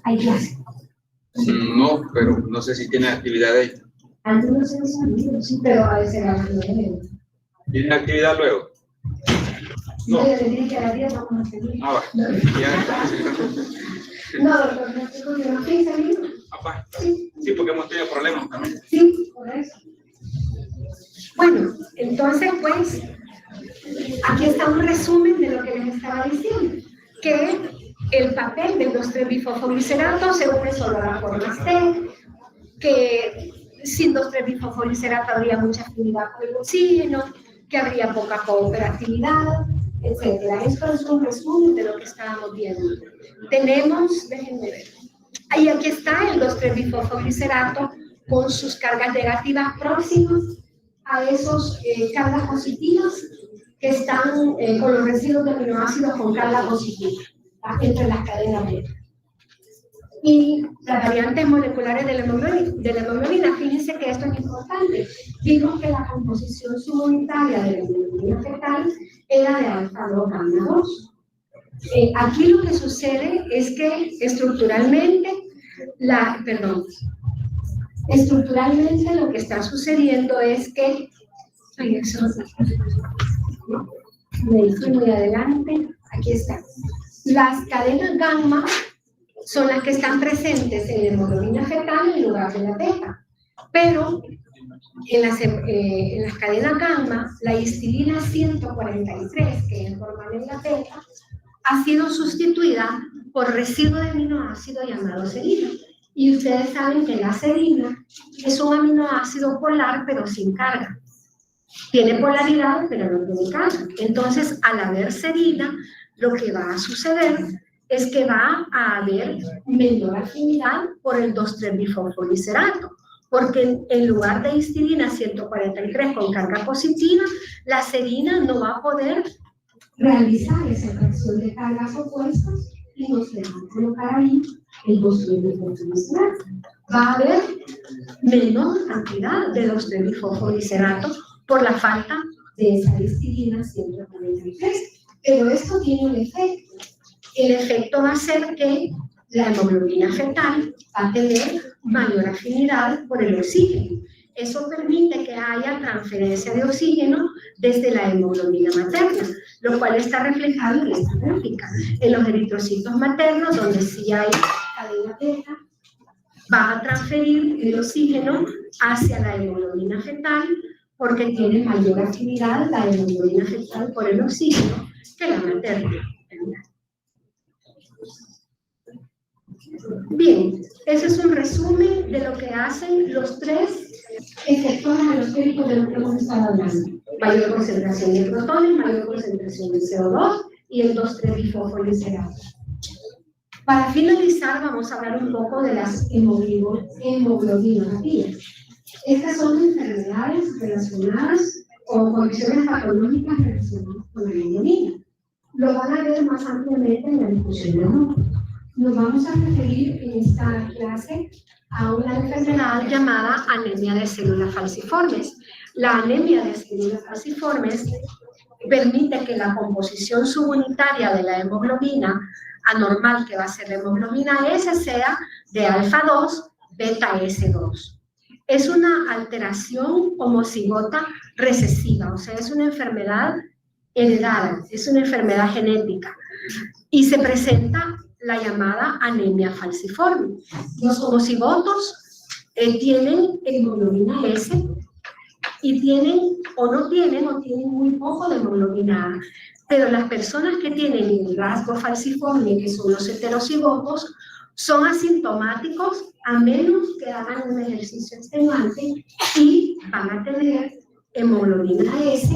¿Hay clase? No, pero no sé si tiene actividad ahí. Antes no se sabía, sí, pero a veces la mayoría. ¿Tiene actividad luego? No, yo le dije que a las 10 vamos a seguir. Ah, va. Ya está. No, doctor, no estoy porque no estoy saliendo. Papá. Sí, porque hemos tenido problemas también. Sí, por eso. Bueno, entonces, pues, aquí está un resumen de lo que les estaba diciendo, que el papel del 2,3-bifosfoliserato se une solo a la forma T, que sin 2,3-bifosfoliserato habría mucha afinidad con el oxígeno, que habría poca cooperatividad, etc. Esto es un resumen de lo que estábamos viendo. Tenemos, déjenme ver, ahí aquí está el 2,3-bifosfoliserato con sus cargas negativas próximas a esos cargas positivas que están con los residuos de aminoácidos con carga positiva entre las cadenas beta. Y las variantes moleculares de la hemoglobina, fíjense que esto es importante. Vimos que la composición subunitaria de la hemoglobina fetal era de alfa-2 gamma-2. Aquí lo que sucede es que estructuralmente lo que está sucediendo es que me fui muy adelante, aquí está. Las cadenas gamma son las que están presentes en la hemoglobina fetal en lugar de la beta, pero en las cadenas gamma, la histilina 143, que es normal en la beta, ha sido sustituida por residuo de aminoácido llamado serina. Y ustedes saben que la serina es un aminoácido polar, pero sin carga. Tiene polaridad, pero no tiene carga. Entonces, al haber serina, lo que va a suceder es que va a haber menor afinidad por el 2,3-bifosfoliserato, porque en lugar de histilina 143 con carga positiva, la serina no va a poder realizar esa atracción de cargas opuestas y no se va a colocar ahí el 2,3-bifosfoliserato. Va a haber menor cantidad de 2,3-bifosfoliserato por la falta de esa histilina 143. Pero esto tiene un efecto. El efecto va a ser que la hemoglobina fetal va a tener mayor afinidad por el oxígeno. Eso permite que haya transferencia de oxígeno desde la hemoglobina materna, lo cual está reflejado en esta gráfica. En los eritrocitos maternos, donde sí hay cadena beta, va a transferir el oxígeno hacia la hemoglobina fetal porque tiene mayor afinidad la hemoglobina fetal por el oxígeno que la materna. Bien, ese es un resumen de lo que hacen los tres efectos alostéricos de los que hemos estado hablando. mayor concentración de protones, mayor concentración de CO2 y el 2,3-bifosfoliserato. Para finalizar, vamos a hablar un poco de las hemoglobinopatías. Estas son enfermedades relacionadas o condiciones patológicas relacionadas con la hemoglobina. Lo van a ver más ampliamente en la discusión de hoy. Nos vamos a referir en esta clase a una enfermedad llamada anemia de células falciformes. La anemia de células falciformes permite que la composición subunitaria de la hemoglobina anormal, que va a ser la hemoglobina S, sea de alfa 2, beta S2. Es una alteración homocigota recesiva, o sea, es una enfermedad heredada, es una enfermedad genética y se presenta la llamada anemia falciforme. Los homocigotos tienen hemoglobina S y tienen o tienen muy poco de hemoglobina A, pero las personas que tienen el rasgo falciforme, que son los heterocigotos, son asintomáticos a menos que hagan un ejercicio extenuante y van a tener hemoglobina S,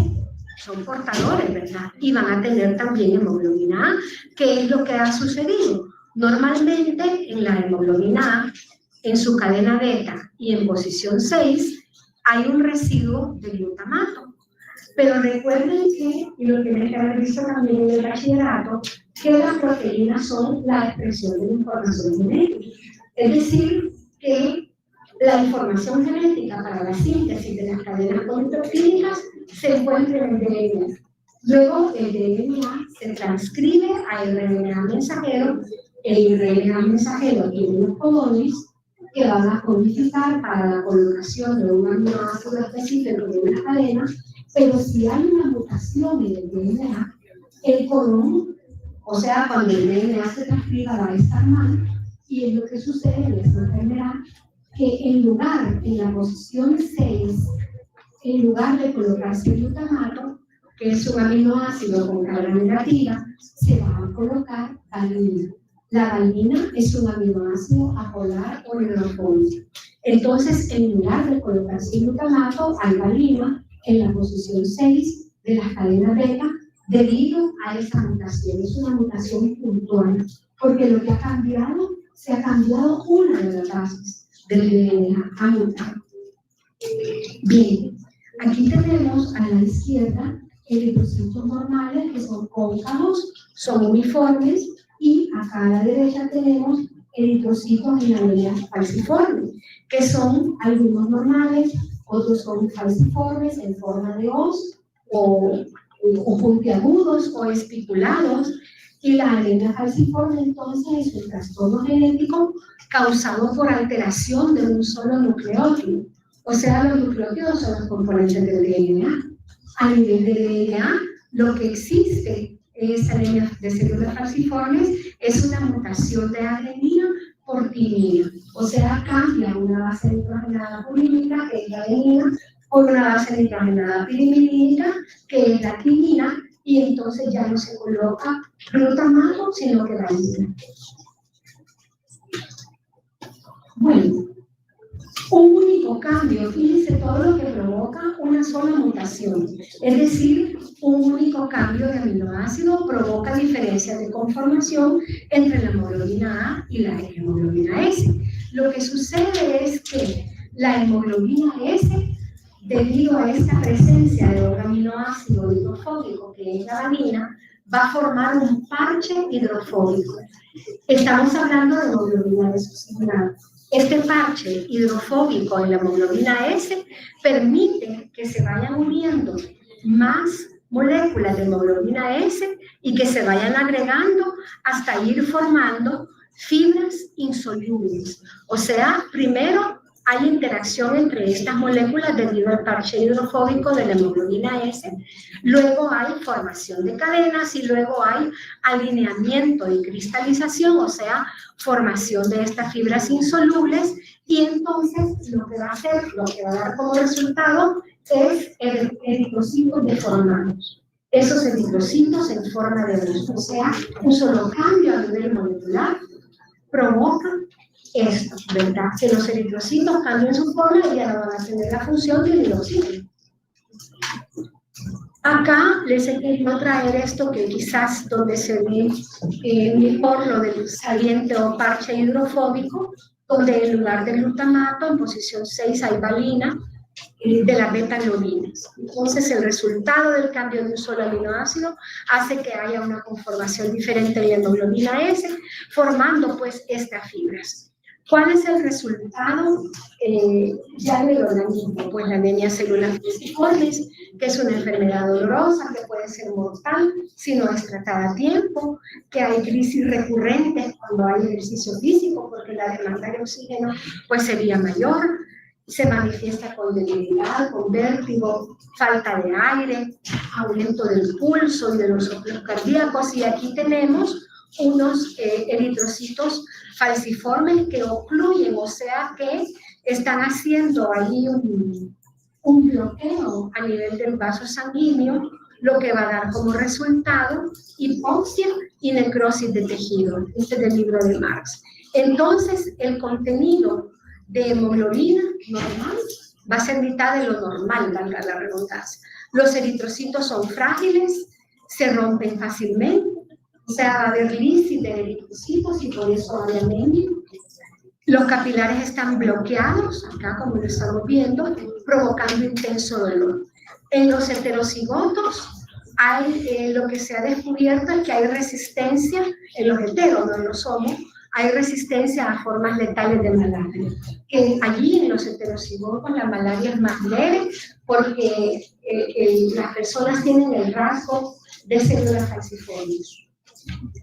son portadores, ¿verdad? Y van a tener también hemoglobina A, que es lo que ha sucedido. Normalmente en la hemoglobina A, en su cadena beta y en posición 6, hay un residuo de glutamato. Pero recuerden que, y lo que me caracteriza también en el bachillerato, que las proteínas son la expresión de la información genética. Es decir, que la información genética para la síntesis de las cadenas poliproteínicas se encuentra en el DNA. Luego el DNA se transcribe al RNA mensajero. El RNA mensajero tiene los codones que van a codificar para la colocación de un aminoácido específico de una cadena, pero si hay una mutación en el DNA, el codón, o sea, cuando el DNA se transcriba, va a estar mal, y es lo que sucede en esta enfermedad, que en la posición 6, en lugar de colocarse glutamato, que es un aminoácido con carga negativa, se va a colocar valina. La valina es un aminoácido apolar o hidrofóbico. Entonces, en lugar de colocarse glutamato, hay valina en la posición 6 de las cadenas beta debido a esa mutación. Es una mutación puntual, porque lo que ha cambiado, se ha cambiado una de las bases del DNA a mutar. Bien, aquí tenemos a la izquierda eritrocitos normales que son cóncavos, son uniformes, y acá a la derecha tenemos eritrocitos en anemia falciforme, que son algunos normales, otros son falciformes en forma de hoz o puntiagudos o espiculados, y la anemia falciforme entonces es un trastorno genético causado por alteración de un solo nucleótido. O sea, los nucleótidos son los componentes del DNA. A nivel del DNA, lo que existe esa anemia de células falciformes es una mutación de adenina por timina, o sea, cambia una base nitrogenada purínea, que es la adenina, por una base nitrogenada pirimidínica, que es la timina, y entonces ya no se coloca glutamato, sino que vaina. Bueno, un único cambio, fíjense todo lo que provoca una sola mutación, es decir, un único cambio de aminoácido provoca diferencias de conformación entre la hemoglobina A y la hemoglobina S. Lo que sucede es que la hemoglobina S, debido a esta presencia de un aminoácido hidrofóbico que es la valine, va a formar un parche hidrofóbico. Estamos hablando de hemoglobina S succinada. Este parche hidrofóbico en la hemoglobina S permite que se vayan uniendo más moléculas de hemoglobina S y que se vayan agregando hasta ir formando fibras insolubles. O sea, primero hay interacción entre estas moléculas debido al parche hidrofóbico de la hemoglobina S, luego hay formación de cadenas y luego hay alineamiento y cristalización, o sea, formación de estas fibras insolubles, y entonces lo que va a hacer, lo que va a dar como resultado es eritrocitos deformados. Esos eritrocitos en forma de luz, o sea, un solo cambio a nivel molecular provoca esto, ¿verdad? Que los eritrocitos cambien su forma y ya no van a tener la función de hidroxígeno. Acá les he querido traer esto que quizás donde se ve mejor lo del saliente o parche hidrofóbico, donde en lugar de glutamato en posición 6 hay valina de las beta-globinas. Entonces el resultado del cambio de un solo aminoácido hace que haya una conformación diferente de hemoglobina S, formando pues estas fibras. ¿Cuál es el resultado? Ya le lo mismo, pues la anemia celular falciformes, que es una enfermedad dolorosa, que puede ser mortal si no es tratada a tiempo, que hay crisis recurrentes cuando hay ejercicio físico, porque la demanda de oxígeno pues sería mayor, se manifiesta con debilidad, con vértigo, falta de aire, aumento del pulso y de los soplos cardíacos, y aquí tenemos unos eritrocitos falciformes que ocluyen, o sea que están haciendo ahí un bloqueo a nivel del vaso sanguíneo, lo que va a dar como resultado hipoxia y necrosis de tejido. Este es del libro de Marx. Entonces, el contenido de hemoglobina normal va a ser mitad de lo normal, valga la redundancia. Los eritrocitos son frágiles, se rompen fácilmente, o sea, va a haber lisis de eritrocitos y por eso hay anemia. Los capilares están bloqueados, acá como lo estamos viendo, provocando intenso dolor. En los heterocigotos hay, lo que se ha descubierto es que hay resistencia, en los heteros, no en los homos, hay resistencia a formas letales de malaria. Que allí en los heterocigotos la malaria es más leve porque las personas tienen el rasgo de células falciformes.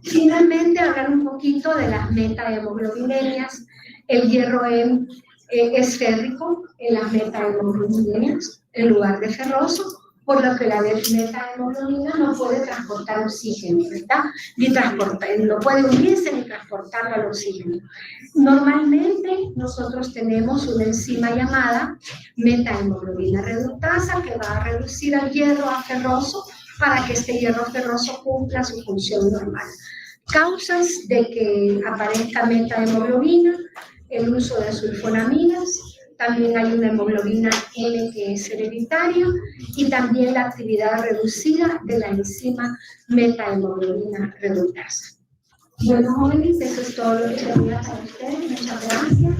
Finalmente, hablar un poquito de las metahemoglobinemias. El hierro es férrico en las metahemoglobinemias en lugar de ferroso, por lo que la metahemoglobina no puede transportar oxígeno, ¿verdad? No puede unirse ni transportarlo al oxígeno. Normalmente nosotros tenemos una enzima llamada metahemoglobina reductasa que va a reducir al hierro a ferroso para que este hierro ferroso cumpla su función normal. Causas de que aparezca metahemoglobina: el uso de sulfonaminas, también hay una hemoglobina N que es hereditaria y también la actividad reducida de la enzima metahemoglobina reductasa. Bueno, jóvenes, eso es todo lo que tenía para ustedes. Muchas gracias.